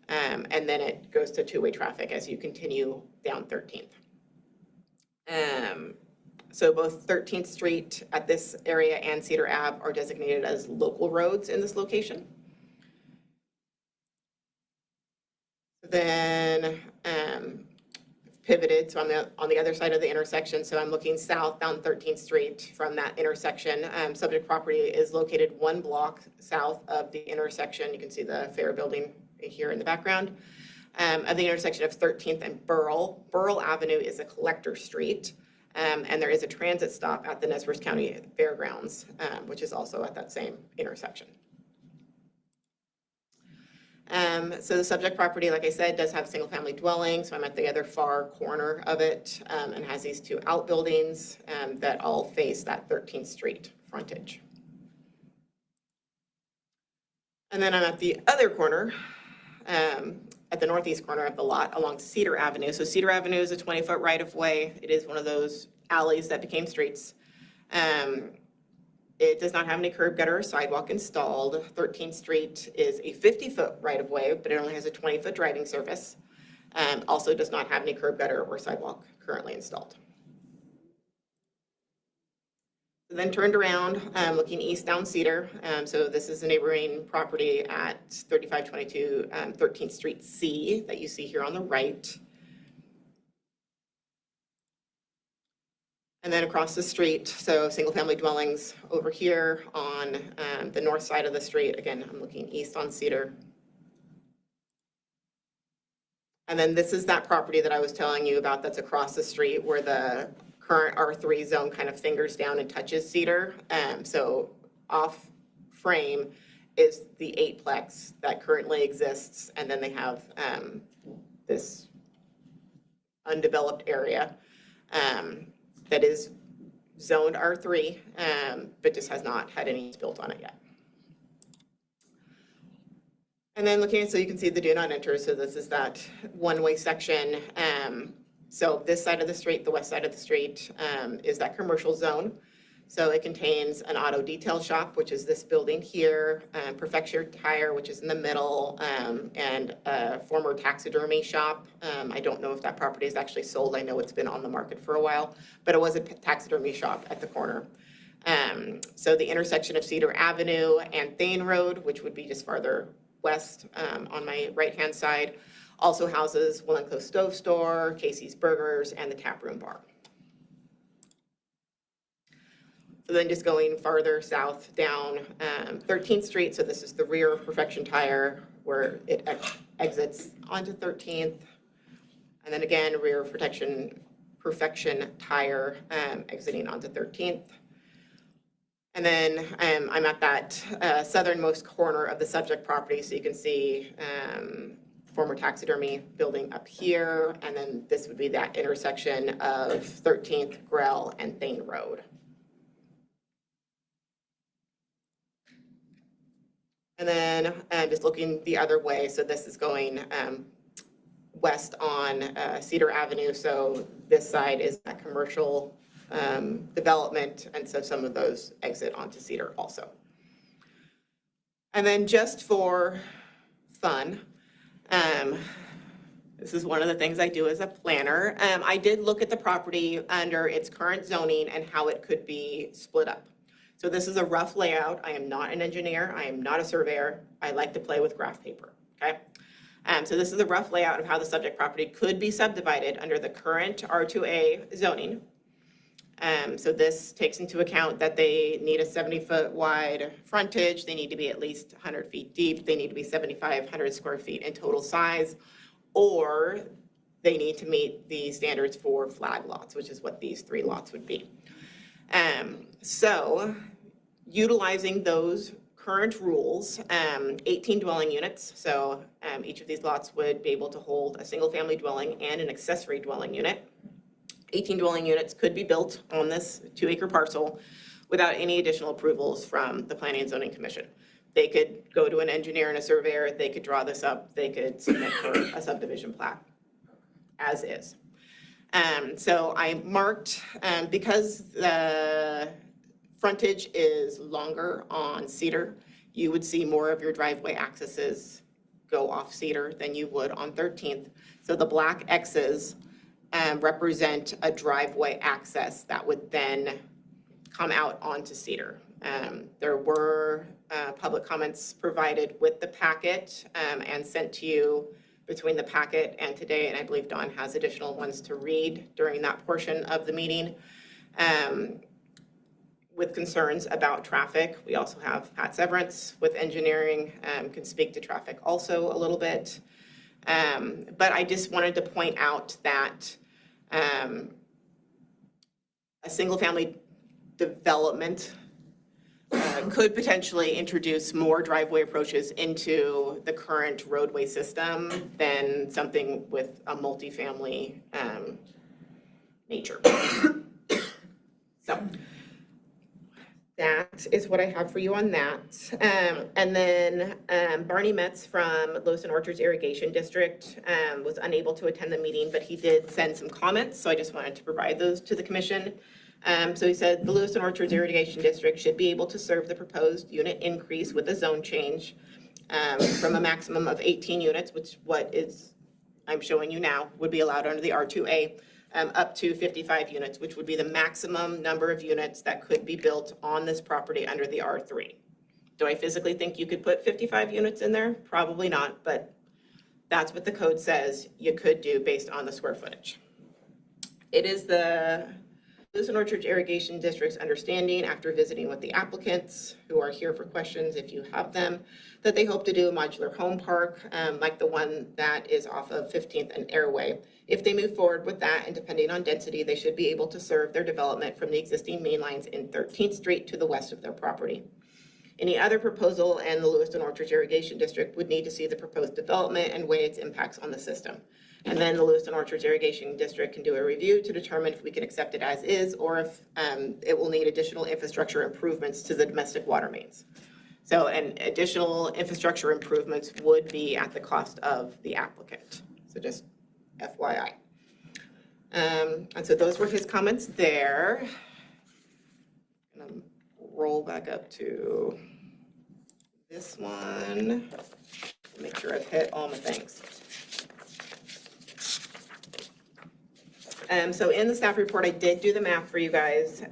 and then it goes to 2-way traffic as you continue down 13th. So both 13th Street at this area and Cedar Ave are designated as local roads in this location. Then pivoted, so on the other side of the intersection, so I'm looking south down 13th Street from that intersection. Subject property is located 1 block south of the intersection. You can see the Fair Building here in the background. At the intersection of 13th and Burrell. Burrell Avenue is a collector street, and there is a transit stop at the Nez Perce County Fairgrounds, which is also at that same intersection. So the subject property, like I said, does have single-family dwellings. So I'm at the other far corner of it, and has these 2 outbuildings that all face that 13th Street frontage. And then I'm at the other corner, at the northeast corner of the lot along Cedar Avenue. So Cedar Avenue is a 20-foot right-of-way. It is one of those alleys that became streets. It does not have any curb, gutter, or sidewalk installed. 13th Street is a 50-foot right-of-way, but it only has a 20-foot driving surface. Also does not have any curb, gutter, or sidewalk currently installed. Then turned around, looking east down Cedar. So this is the neighboring property at 3522 13th Street C that you see here on the right. And then across the street, so single-family dwellings over here on the north side of the street. Again, I'm looking east on Cedar. And then this is that property that I was telling you about that's across the street where the current R3 zone kind of fingers down and touches Cedar. So off frame is the 8-plex that currently exists, and then they have this undeveloped area that is zoned R3, but just has not had any built on it yet. And then looking at, so you can see the do not enter, so this is that one-way section. So this side of the street, the west side of the street, is that commercial zone. So it contains an auto detail shop, which is this building here, Perfecture Tire, which is in the middle, and a former taxidermy shop. I don't know if that property is actually sold. I know it's been on the market for a while, but it was a taxidermy shop at the corner. So the intersection of Cedar Avenue and Thane Road, which would be just farther west on my right-hand side, Also houses Willenco Stove Store, Casey's Burgers, and the Tap Room Bar. So then just going farther south down 13th Street, so this is the rear of Perfection Tire where it exits onto 13th. And then again, rear of Perfection Tire exiting onto 13th. And then I'm at that southernmost corner of the subject property, so you can see former taxidermy building up here, and then this would be that intersection of 13th, Grell, and Thane Road. And then just looking the other way, so this is going west on Cedar Avenue, so this side is that commercial development, and so some of those exit onto Cedar also. And then just for fun, this is one of the things I do as a planner. I did look at the property under its current zoning and how it could be split up. So this is a rough layout. I am not an engineer. I am not a surveyor. I like to play with graph paper, okay? So this is a rough layout of how the subject property could be subdivided under the current R2A zoning. So this takes into account that they need a 70-foot wide frontage, they need to be at least 100 feet deep, they need to be 7,500 square feet in total size, or they need to meet the standards for flag lots, which is what these 3 lots would be. So utilizing those current rules, 18 dwelling units, so each of these lots would be able to hold a single family dwelling and an accessory dwelling unit. 18 dwelling units could be built on this 2-acre parcel without any additional approvals from the Planning and Zoning Commission. They could go to an engineer and a surveyor, they could draw this up, they could submit for a subdivision plat, as is. So I marked, because the frontage is longer on Cedar, you would see more of your driveway accesses go off Cedar than you would on 13th. So the black X's represent a driveway access that would then come out onto Cedar. There were public comments provided with the packet and sent to you between the packet and today, and I believe Dawn has additional ones to read during that portion of the meeting. With concerns about traffic, we also have Pat Severance with engineering, can speak to traffic also a little bit. But I just wanted to point out that a single family development could potentially introduce more driveway approaches into the current roadway system than something with a multifamily nature. So that is what I have for you on that. And then Barney Metz from Lewiston Orchards Irrigation District was unable to attend the meeting, but he did send some comments, so I just wanted to provide those to the commission. So he said the Lewiston Orchards Irrigation District should be able to serve the proposed unit increase with a zone change from a maximum of 18 units, which what is I'm showing you now would be allowed under the R2A, up to 55 units, which would be the maximum number of units that could be built on this property under the R3. Do I physically think you could put 55 units in there? Probably not, but that's what the code says you could do based on the square footage. It is the Lewiston Orchards Irrigation District's understanding after visiting with the applicants, who are here for questions if you have them, that they hope to do a modular home park like the one that is off of 15th and Airway. If they move forward with that, and depending on density, they should be able to serve their development from the existing main lines in 13th Street to the west of their property. Any other proposal and the Lewiston Orchards Irrigation District would need to see the proposed development and weigh its impacts on the system. And then the Lewiston Orchards Irrigation District can do a review to determine if we can accept it as is, or if it will need additional infrastructure improvements to the domestic water mains. So, and additional infrastructure improvements would be at the cost of the applicant. So just FYI. And so those were his comments there. I'm gonna roll back up to this one. Make sure I've hit all my things. So in the staff report, I did do the math for you guys.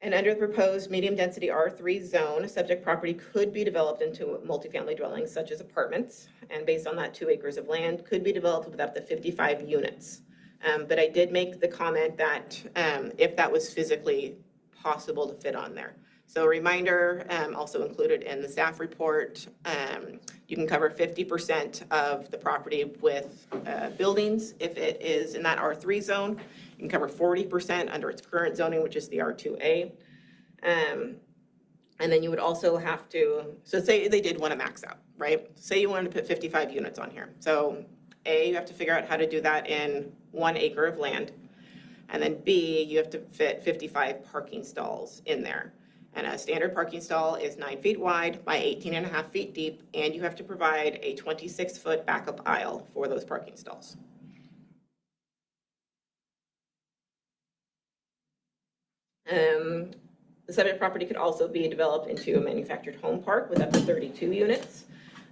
And under the proposed medium-density R3 zone, subject property could be developed into multifamily dwellings such as apartments, and based on that 2 acres of land, could be developed with up to 55 units. But I did make the comment that if that was physically possible to fit on there. So a reminder, also included in the staff report, you can cover 50% of the property with buildings if it is in that R3 zone. You can cover 40% under its current zoning, which is the R2A. And then you would also have to, so say they did want to max out, right? Say you wanted to put 55 units on here. So A, you have to figure out how to do that in 1 acre of land. And then B, you have to fit 55 parking stalls in there. And a standard parking stall is 9 feet wide by 18.5 feet deep, and you have to provide a 26-foot backup aisle for those parking stalls. The subject property could also be developed into a manufactured home park with up to 32 units.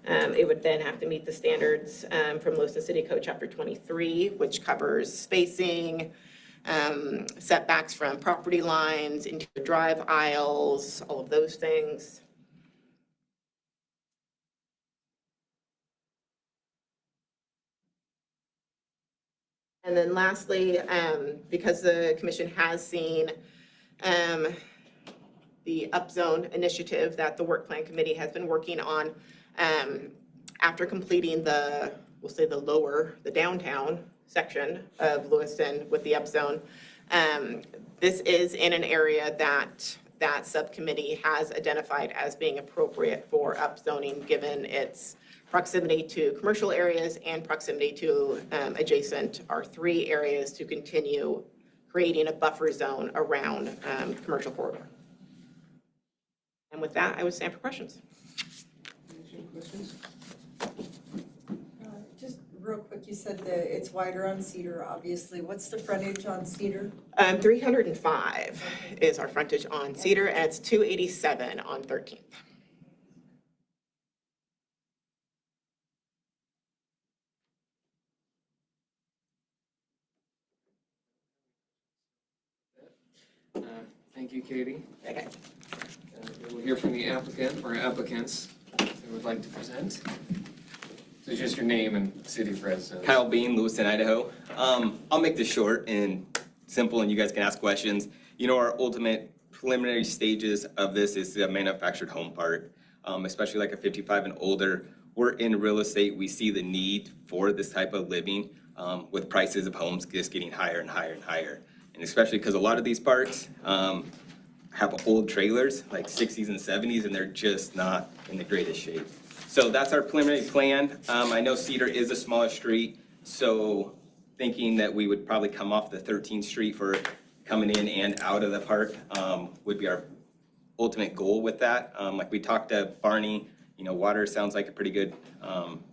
It would then have to meet the standards from Lewiston City Code Chapter 23, which covers spacing, setbacks from property lines, into drive aisles, all of those things. And then lastly, because the commission has seen the Upzone initiative that the Work Plan Committee has been working on, after completing the, we'll say the downtown section of Lewiston with the Upzone, this is in an area that subcommittee has identified as being appropriate for upzoning given its proximity to commercial areas and proximity to adjacent R3 areas to continue creating a buffer zone around commercial corridor. And with that, I would stand for questions. Just real quick, you said that it's wider on Cedar, obviously. What's the frontage on Cedar? 305 is our frontage on Cedar, and it's 287 on 13th. Thank you, Katie. Okay. We'll hear from the applicant or applicants who would like to present. So just your name and city of residence. Kyle Bean, Lewiston, Idaho. I'll make this short and simple and you guys can ask questions. You know, our ultimate preliminary stages of this is the manufactured home part, especially like a 55 and older. We're in real estate. We see the need for this type of living with prices of homes just getting higher and higher and higher. And especially because a lot of these parks have old trailers, like 60s and 70s, and they're just not in the greatest shape. So that's our preliminary plan. I know Cedar is a smaller street, so thinking that we would probably come off the 13th Street for coming in and out of the park would be our ultimate goal with that. Like we talked to Barney, you know, water sounds like a pretty good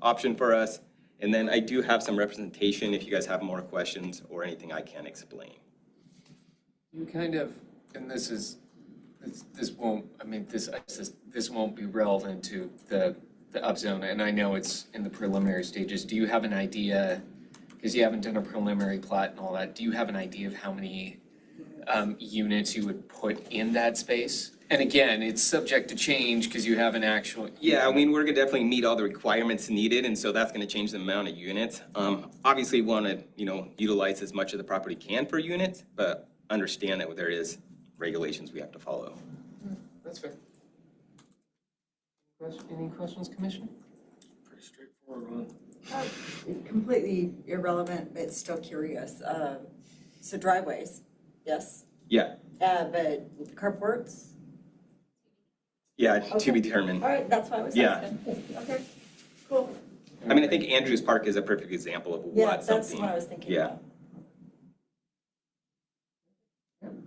option for us. And then I do have some representation if you guys have more questions or anything I can explain. You kind of, and this won't, I mean, this won't be relevant to the upzone, and I know it's in the preliminary stages. Do you have an idea, because you haven't done a preliminary plat and all that, do you have an idea of how many units you would put in that space? And again, it's subject to change because you have an actual. Yeah, I mean, we're gonna definitely meet all the requirements needed, and so that's gonna change the amount of units. Obviously, we wanna, you know, utilize as much of the property can for units, but understand that there is regulations we have to follow. That's fair. Any questions, Commissioner? Pretty straightforward one. Completely irrelevant, but still curious. So driveways, yes? Yeah, But carports? yeah, to be determined. All right, that's what I was Yeah. asking. Okay, cool. I mean, I think Andrews Park is a perfect example of Yeah, what that's something. what I was thinking Yeah. about.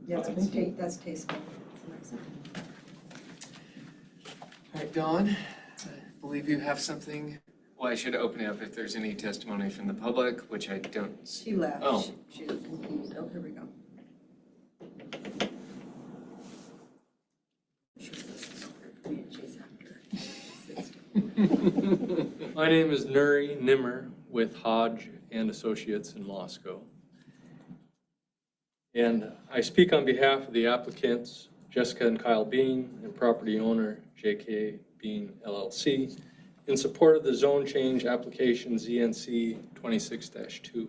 Yeah, that's tasteful. That's nice. All right, Dawn, I believe you have something. Well, I should open it up if there's any testimony from the public, which I don't. She left. Oh. She was confused. Oh, here we go. My name is Nuri Nimmer with Hodge and Associates in Moscow. And I speak on behalf of the applicants Jessica and Kyle Bean, and property owner JK Bean LLC, in support of the zone change application ZNC 26-2,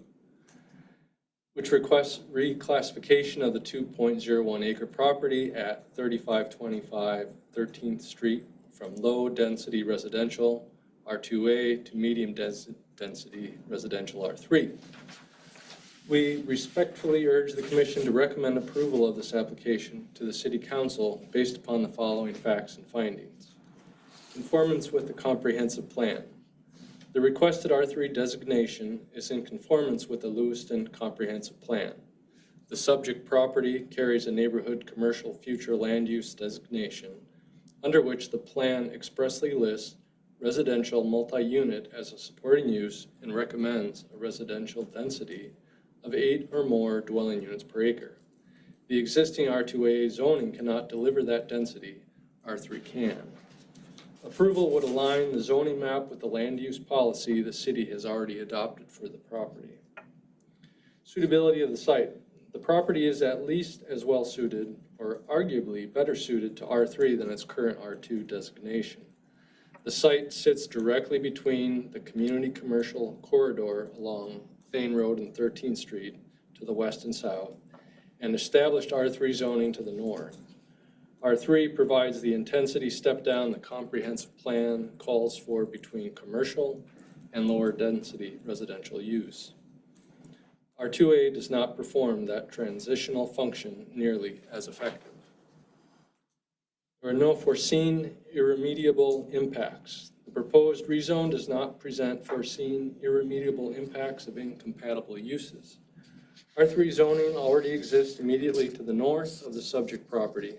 which requests reclassification of the 2.01 acre property at 3525 13th Street from low-density residential R2A to medium-density residential R3. We respectfully urge the Commission to recommend approval of this application to the City Council based upon the following facts and findings. Conformance with the comprehensive plan. The requested R3 designation is in conformance with the Lewiston Comprehensive Plan. The subject property carries a neighborhood commercial future land use designation, under which the plan expressly lists residential multi-unit as a supporting use and recommends a residential density of 8 or more dwelling units per acre. The existing R2A zoning cannot deliver that density, R3 can. Approval would align the zoning map with the land use policy the city has already adopted for the property. Suitability of the site. The property is at least as well suited, or arguably better suited to R3 than its current R2 designation. The site sits directly between the community commercial corridor along Thane Road and 13th Street to the west and south, and established R3 zoning to the north. R3 provides the intensity step down the comprehensive plan calls for between commercial and lower density residential use. R2A does not perform that transitional function nearly as effective. There are no foreseen irremediable impacts. The proposed rezone does not present foreseen irremediable impacts of incompatible uses. R3 zoning already exists immediately to the north of the subject property.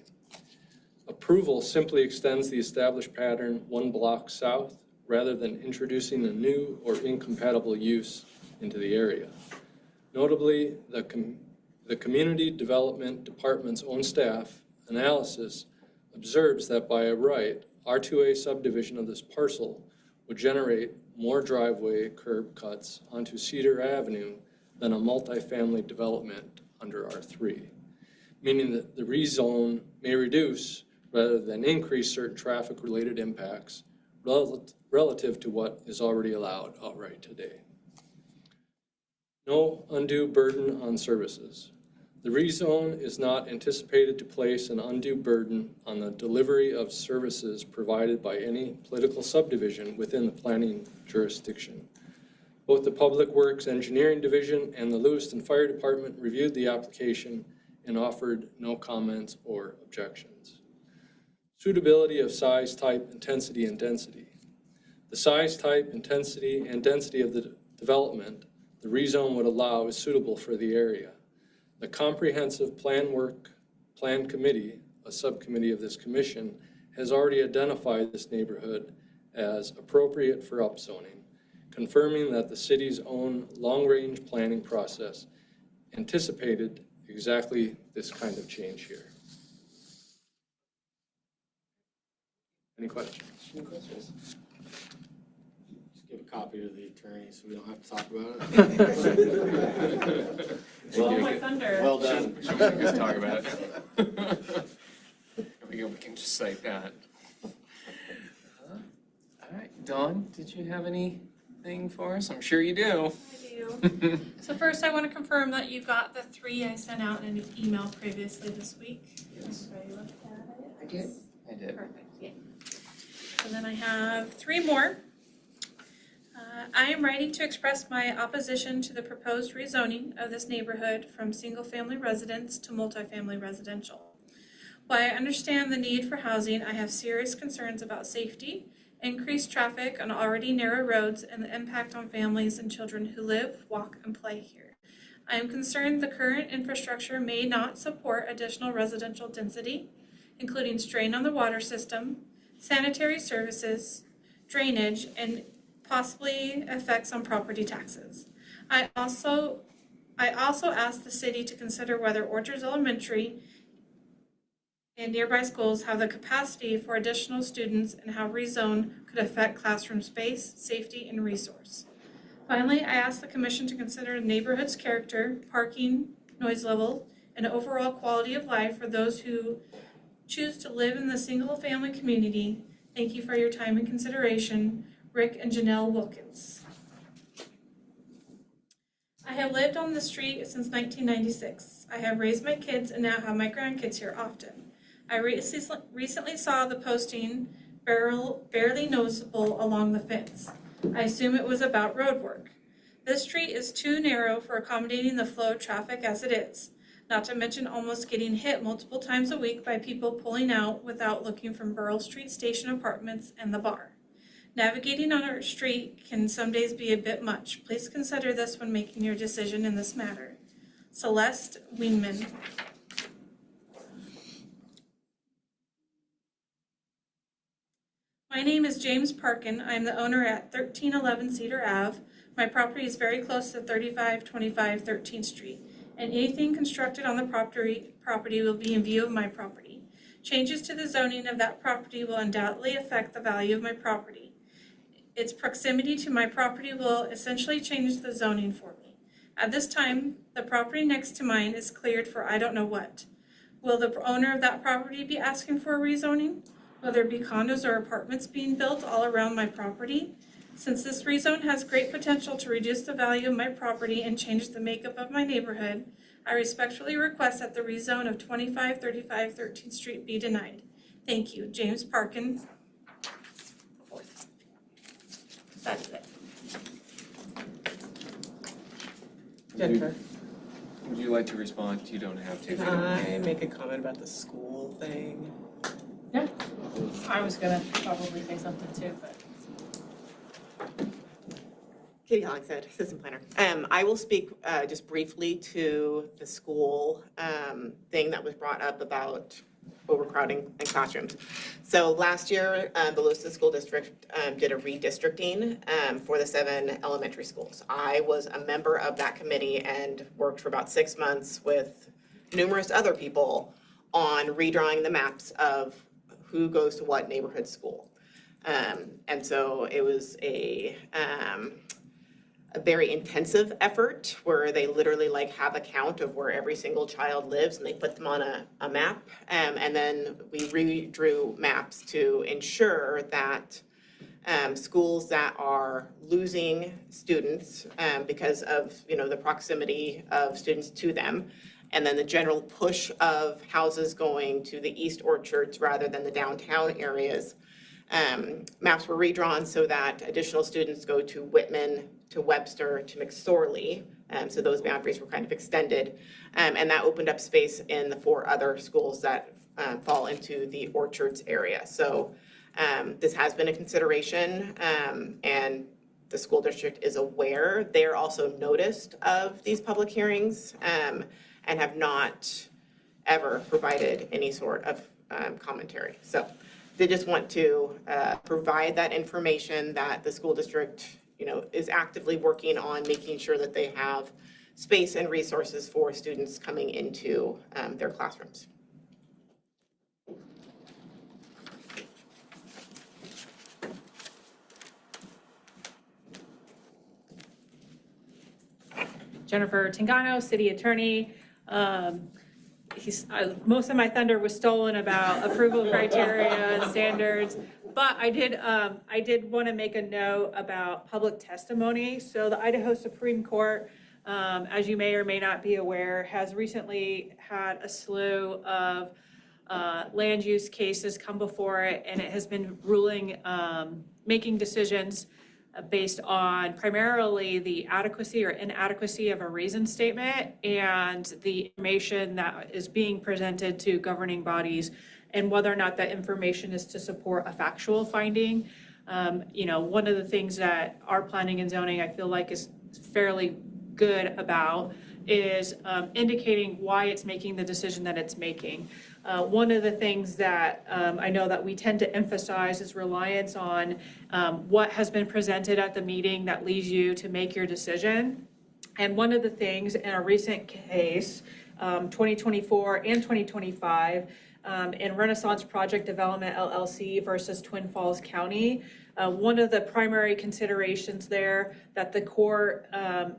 Approval simply extends the established pattern 1 block south rather than introducing a new or incompatible use into the area. Notably, the Community Development Department's own staff analysis observes that by a right, R2A subdivision of this parcel would generate more driveway curb cuts onto Cedar Avenue than a multifamily development under R3, meaning that the rezone may reduce rather than increase certain traffic-related impacts relative to what is already allowed outright today. No undue burden on services. The rezone is not anticipated to place an undue burden on the delivery of services provided by any political subdivision within the planning jurisdiction. Both the Public Works Engineering Division and the Lewiston Fire Department reviewed the application and offered no comments or objections. Suitability of size, type, intensity, and density. The size, type, intensity, and density of the development the rezone would allow is suitable for the area. The Comprehensive Plan Committee, a subcommittee of this commission, has already identified this neighborhood as appropriate for upzoning, confirming that the city's own long-range planning process anticipated exactly this kind of change here. Any questions? Any questions? Just give a copy to the attorney so we don't have to talk about it. Well, my thunder. Well done. We can just talk about it. There we go, we can just cite that. All right, Dawn, did you have anything for us? I'm sure you do. I do. So first, I want to confirm that you got the 3 I sent out in an email previously this week. Yes. Everybody looked at it? I did. I did. Perfect, yeah. And then I have 3 more. I am writing to express my opposition to the proposed rezoning of this neighborhood from single-family residence to multifamily residential. While I understand the need for housing, I have serious concerns about safety, increased traffic on already narrow roads, and the impact on families and children who live, walk, and play here. I am concerned the current infrastructure may not support additional residential density, including strain on the water system, sanitary services, drainage, and possibly effects on property taxes. I also asked the city to consider whether Orchards Elementary and nearby schools have the capacity for additional students and how rezone could affect classroom space, safety, and resource. Finally, I asked the commission to consider the neighborhood's character, parking, noise level, and overall quality of life for those who choose to live in the single-family community. Thank you for your time and consideration. Rick and Janelle Wilkins. I have lived on the street since 1996. I have raised my kids and now have my grandkids here often. I recently saw the posting barely noticeable along the fence. I assume it was about road work. This street is too narrow for accommodating the flow of traffic as it is, not to mention almost getting hit multiple times a week by people pulling out without looking from Burrell Street Station Apartments and the bar. Navigating on our street can some days be a bit much. Please consider this when making your decision in this matter. Celeste Weinman. My name is James Parkin. I am the owner at 1311 Cedar Ave. My property is very close to 3525 13th Street, and anything constructed on the property will be in view of my property. Changes to the zoning of that property will undoubtedly affect the value of my property. Its proximity to my property will essentially change the zoning for me. At this time, the property next to mine is cleared for I don't know what. Will the owner of that property be asking for a rezoning? Will there be condos or apartments being built all around my property? Since this rezone has great potential to reduce the value of my property and change the makeup of my neighborhood, I respectfully request that the rezone of 2535 13th Street be denied. Thank you. James Parkin. That's it. Jennifer. Would you like to respond? You don't have to. Can I make a comment about the school thing? Yeah, I was gonna probably say something too, but. Katie Hollingshead, assistant planner. I will speak just briefly to the school thing that was brought up about overcrowding in classrooms. So last year, the Lewiston School District did a redistricting for the 7 elementary schools. I was a member of that committee and worked for about 6 months with numerous other people on redrawing the maps of who goes to what neighborhood school. And so it was a very intensive effort where they literally like have a count of where every single child lives and they put them on a map. And then we redrew maps to ensure that schools that are losing students because of the proximity of students to them, and then the general push of houses going to the east orchards rather than the downtown areas. Maps were redrawn so that additional students go to Whitman, to Webster, to McSorley. So those boundaries were kind of extended. And that opened up space in the 4 other schools that fall into the orchards area. So this has been a consideration, and the school district is aware. They're also noticed of these public hearings and have not ever provided any sort of commentary. So they just want to provide that information that the school district, is actively working on making sure that they have space and resources for students coming into their classrooms. Jennifer Tangano, City Attorney. Most of my thunder was stolen about approval criteria and standards, but I did want to make a note about public testimony. So the Idaho Supreme Court, as you may or may not be aware, has recently had a slew of land use cases come before it, and it has been ruling, making decisions based on primarily the adequacy or inadequacy of a reason statement and the information that is being presented to governing bodies and whether or not that information is to support a factual finding. One of the things that our planning and zoning, I feel like, is fairly good about is indicating why it's making the decision that it's making. One of the things that I know that we tend to emphasize is reliance on what has been presented at the meeting that leads you to make your decision. And one of the things in a recent case 2024 and 2025, in Renaissance Project Development LLC versus Twin Falls County. One of the primary considerations there that the court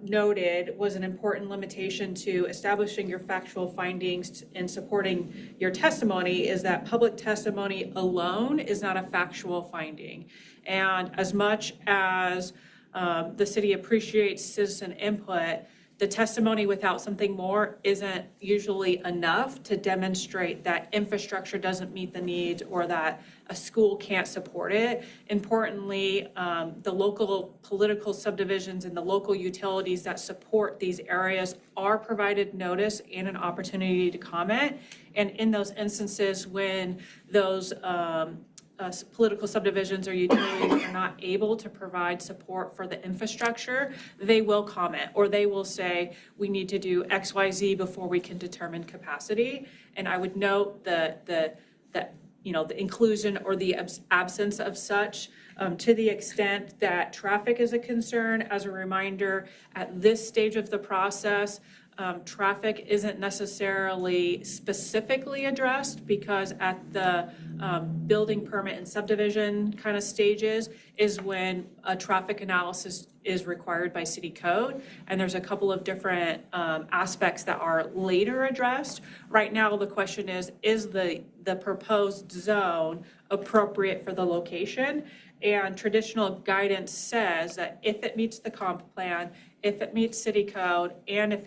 noted was an important limitation to establishing your factual findings and supporting your testimony is that public testimony alone is not a factual finding. And as much as the city appreciates citizen input, the testimony without something more isn't usually enough to demonstrate that infrastructure doesn't meet the needs or that a school can't support it. Importantly, the local political subdivisions and the local utilities that support these areas are provided notice and an opportunity to comment. And in those instances when those political subdivisions or utilities are not able to provide support for the infrastructure, they will comment, or they will say, we need to do X, Y, Z before we can determine capacity. And I would note the inclusion or the absence of such to the extent that traffic is a concern. As a reminder, at this stage of the process, traffic isn't necessarily specifically addressed because at the building permit and subdivision kind of stages is when a traffic analysis is required by city code. And there's a couple of different aspects that are later addressed. Right now, the question is the proposed zone appropriate for the location? And traditional guidance says that if it meets the comp plan, if it meets city code, and if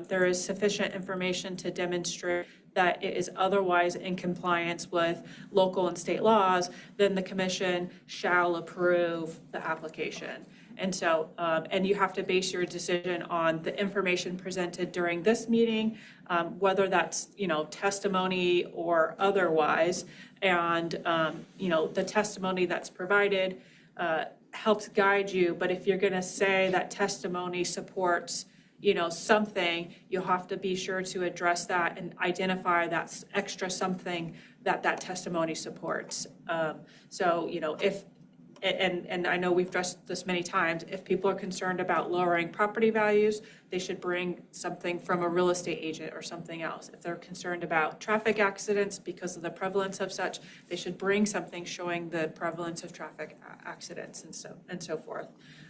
there is sufficient information to demonstrate that it is otherwise in compliance with local and state laws, then the commission shall approve the application. And so, and you have to base your decision on the information presented during this meeting, whether that's, testimony or otherwise. And, the testimony that's provided helps guide you. But if you're going to say that testimony supports, something, you'll have to be sure to address that and identify that extra something that testimony supports. If and I know we've addressed this many times, if people are concerned about lowering property values, they should bring something from a real estate agent or something else. If they're concerned about traffic accidents because of the prevalence of such, they should bring something showing the prevalence of traffic accidents and so forth.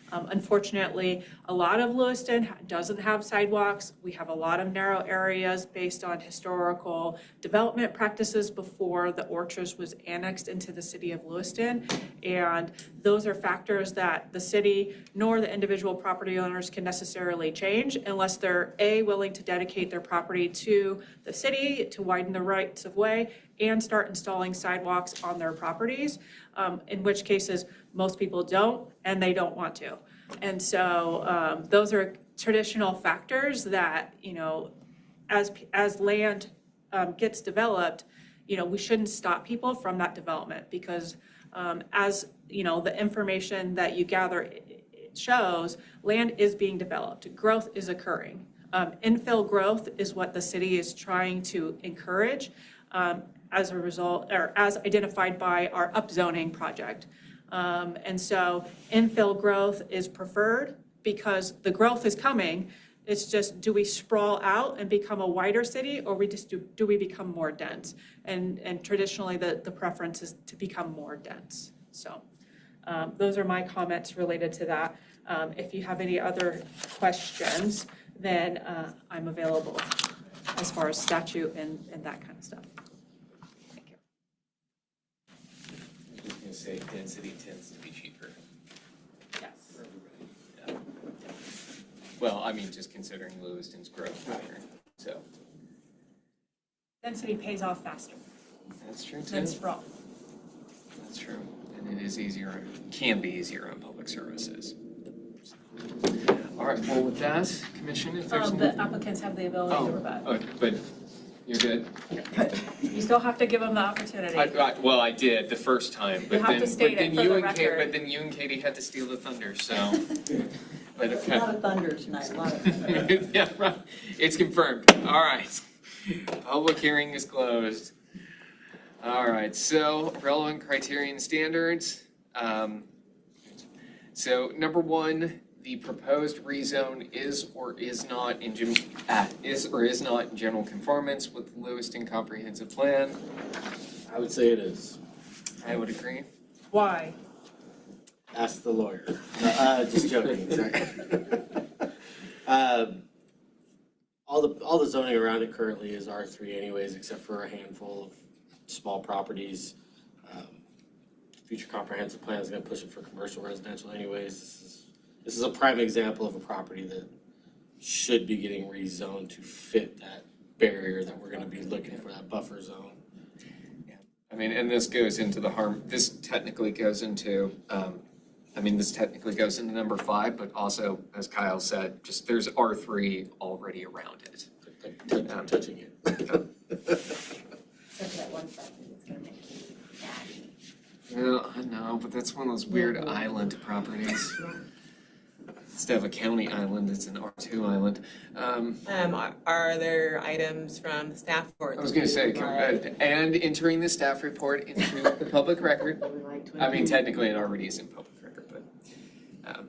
Unfortunately, a lot of Lewiston doesn't have sidewalks. We have a lot of narrow areas based on historical development practices before the Orchards was annexed into the city of Lewiston. And those are factors that the city nor the individual property owners can necessarily change unless they're A, willing to dedicate their property to the city to widen the rights of way and start installing sidewalks on their properties, in which cases most people don't and they don't want to. And so those are traditional factors that, as land gets developed, we shouldn't stop people from that development because as, the information that you gather shows, land is being developed, growth is occurring. Infill growth is what the city is trying to encourage as a result, or as identified by our upzoning project. And so infill growth is preferred because the growth is coming. It's just, do we sprawl out and become a wider city, or do we become more dense? And traditionally the preference is to become more dense. So those are my comments related to that. If you have any other questions, then I'm available as far as statute and that kind of stuff. Thank you. I was going to say density tends to be cheaper Yes. for everybody. Yeah. Well, I mean, just considering Lewiston's growth pattern, so. Density pays off faster That's true too. than sprawl. That's true. And it is easier, can be easier on public services. All right, well, with that, Commission, if there's The applicants have the ability to rebut. Oh, but you're good? You still have to give them the opportunity. Well, I did the first time, but have then, to state but then it for you the and Kate, record. but then you and Katie had to steal the thunder, so. But A lot of thunder tonight, a lot of thunder. Yeah, right. It's confirmed. All right. Public hearing is closed. All right, so relevant criterion standards. So number one, the proposed rezone is or is not in general conformance with the Lewiston Comprehensive Plan. I would say it is. I would agree. Why? Ask the lawyer. Just joking, sorry. All the zoning around it currently is R3 anyways, except for a handful of small properties. Future comprehensive plan is gonna push it for commercial residential anyways. This is a prime example of a property that should be getting rezoned to fit that barrier that we're gonna be looking for, that buffer zone. I mean, and this goes into this technically goes into, this technically goes into number 5, but also, as Kyle said, just there's R3 already around it. Like touching it. Except for that one property that's gonna make you mad. Yeah, I know, but that's one of those weird island properties. Instead of a county island, it's an R2 island. Are there items from the staff report? I was gonna say, and entering the staff report into the public record. I mean, technically, it already is in public record, but, all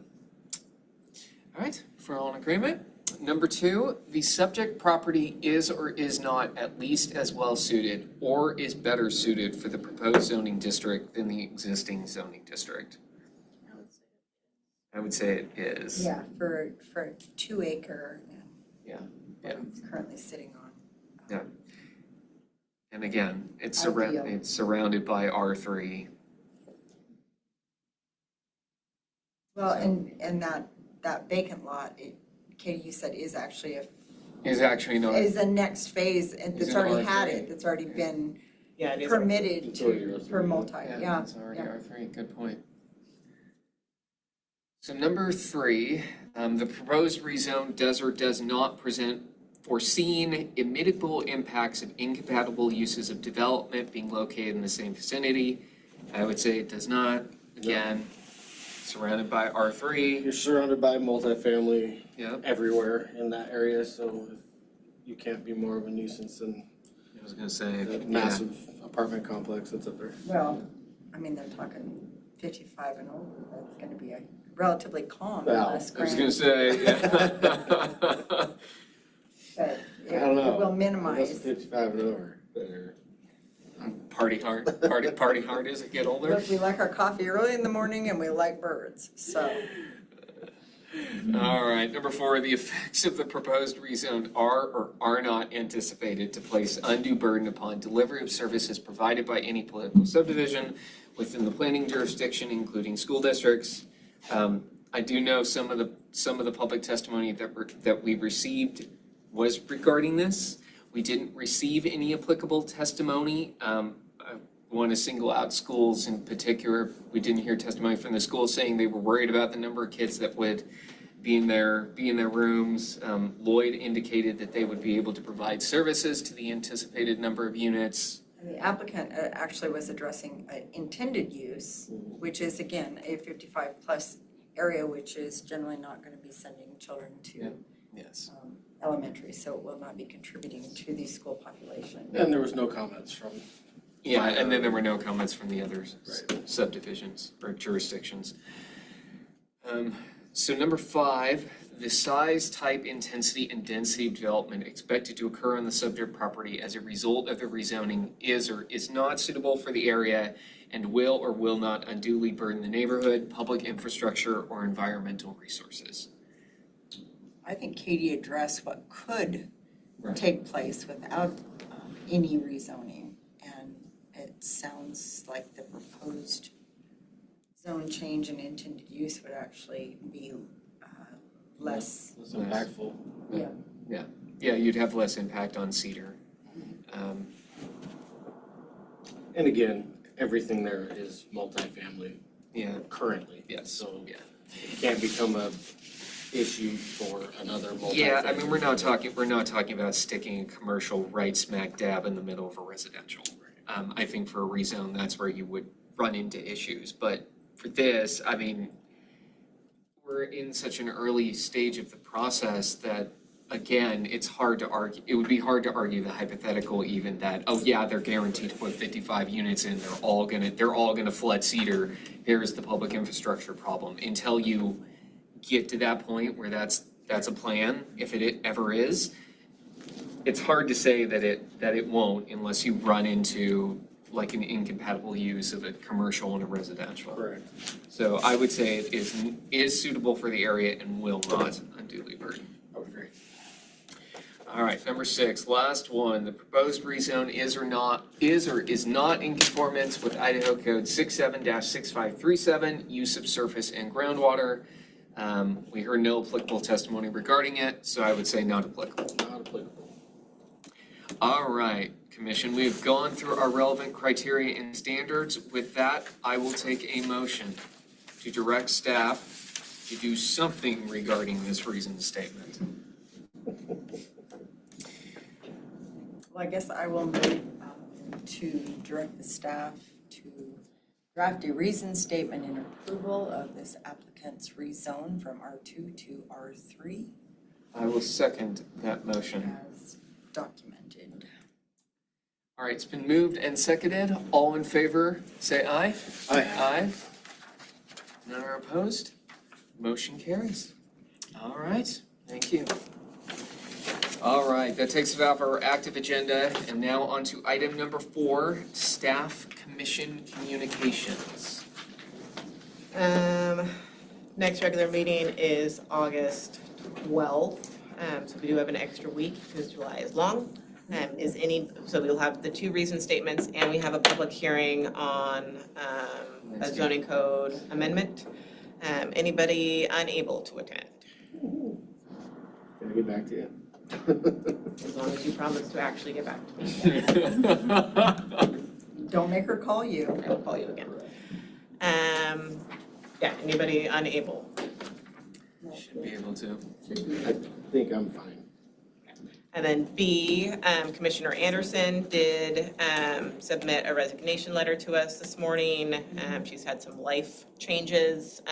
right, if we're all in agreement. Number 2, the subject property is or is not at least as well suited or is better suited for the proposed zoning district than the existing zoning district. I would say it is. Yeah, for a 2 acre. Yeah. It's currently sitting on. Yeah. And again, it's Ideal. surrounded by R3. Well, and that vacant lot, Katie, you said is actually Is actually not. is the next phase, and Is that's it already had R3? it, that's already been Yeah, it is. permitted It's already to, R3. for multi, yeah. It's already R3, good point. So number 3, the proposed rezone does or does not present foreseen imitable impacts of incompatible uses of development being located in the same vicinity. I would say it does not. Again, surrounded by R3. You're surrounded by multifamily Yep. everywhere in that area, so you can't be more of a nuisance than I was gonna say, the yeah. massive apartment complex that's up there. Well, I mean, they're talking 55 and over, that's gonna be a relatively calm, Well, less I was grand, gonna say, yeah. but I it don't know. will Unless minimize. it's 55 and over. Or- Party hard as it get older. Look, we like our coffee early in the morning and we like birds, so. All right, number 4, the effects of the proposed rezone are or are not anticipated to place undue burden upon delivery of services provided by any political subdivision within the planning jurisdiction, including school districts. I do know some of the public testimony that we received was regarding this. We didn't receive any applicable testimony. I want to single out schools in particular. We didn't hear testimony from the schools saying they were worried about the number of kids that would be in their rooms. Lloyd indicated that they would be able to provide services to the anticipated number of units. And the applicant actually was addressing intended use, which is again, a 55 plus area, which is generally not going to be sending children to Yes. elementary, so it will not be contributing to the school population. And there was no comments from. Yeah, and then there were no comments from the other Right. subdivisions or jurisdictions. So number 5, the size, type, intensity, and density of development expected to occur on the subject property as a result of the rezoning is or is not suitable for the area and will or will not unduly burden the neighborhood, public infrastructure, or environmental resources. I think Katie addressed what could Right. take place without any rezoning. And it sounds like the proposed zone change and intended use would actually be less, It's impactful. Yeah, you'd have less impact on Cedar. And again, everything there is multifamily Yeah, currently. yes, So yeah. it can't become a issue for another multifamily. Yeah, I mean, we're not talking about sticking a commercial right smack dab in the middle of a residential. I think for a rezone, that's where you would run into issues, but for this, I mean, we're in such an early stage of the process that, again, it's hard to argue, it would be hard to argue the hypothetical even that, oh yeah, they're guaranteed to put 55 units in, they're all gonna flood Cedar, here's the public infrastructure problem, until you get to that point where that's a plan, if it ever is. It's hard to say that it won't unless you run into like an incompatible use of a commercial and a residential. Correct. So I would say it is suitable for the area and will not unduly burden. I would agree. All right, number 6, last one. The proposed rezone is or is not in conformance with Idaho Code 67-6537, use of surface and groundwater. We heard no applicable testimony regarding it, so I would say not applicable. Not applicable. All right, Commission, we have gone through our relevant criteria and standards. With that, I will take a motion to direct staff to do something regarding this reason statement. Well, I guess I will move to direct the staff to draft a reason statement in approval of this applicant's rezone from R2 to R3 I will second that motion. as documented. All right, it's been moved and seconded. All in favor, say aye. Aye. Aye. None are opposed. Motion carries. All right, thank you. All right, that takes us off our active agenda, and now on to item number 4, staff commission communications. Next regular meeting is August 12th, so we do have an extra week because July is long. So we'll have the 2 reason statements, and we have a public hearing on a zoning code amendment. Anybody unable to attend? Gonna get back to you. As long as you promise to actually get back to me. Don't make her call you. I will call you again. Yeah, anybody unable? Should be able to. I think I'm fine. And then B, Commissioner Anderson did submit a resignation letter to us this morning. She's had some life changes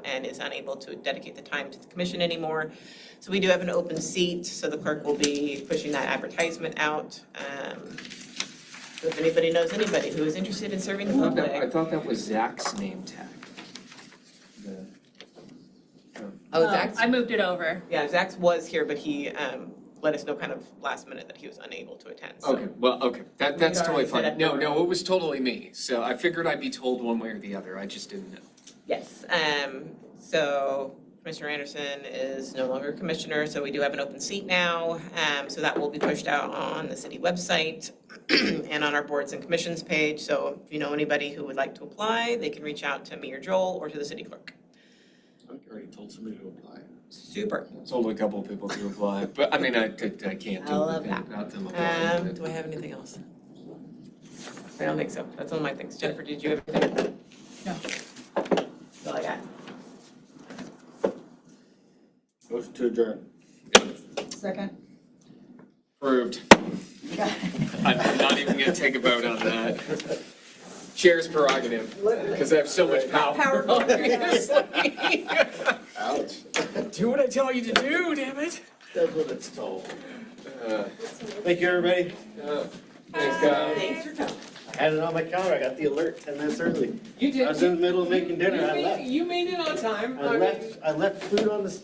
and is unable to dedicate the time to the commission anymore. So we do have an open seat, so the clerk will be pushing that advertisement out. So if anybody knows anybody who is interested in serving the I public. thought that was Zach's name tag. Oh, Zach's, I moved it over. yeah, Zach's was here, but he let us know kind of last minute that he was unable to attend. So Okay, well, okay, that's We'd totally already set fine. up No, the no, room. it was totally me. So I figured I'd be told one way or the other. I just didn't know. Yes, so Commissioner Anderson is no longer commissioner, so we do have an open seat now. So that will be pushed out on the city website and on our boards and commissions page. So if you know anybody who would like to apply, they can reach out to me or Joel or to the city clerk. I already told somebody to apply. Super. I told a couple of people to apply, but I mean, I can't I do love anything that. about them applying. Do I have anything else? I don't think so. That's all my things. Jennifer, did you have anything? No. That's all I got. Motion to adjourn. Second? Approved. I'm not even gonna take a vote on that. Chair's prerogative, because I have so much power, obviously. Ouch. Do what I tell you to do, damn it. That's what it's told. Thank you, everybody. Thanks, Kyle. Thanks for coming. I had it on my counter. I got the alert 10 minutes early. You did. I was in the middle of making dinner. I left. You made it on time. I left food on the stove.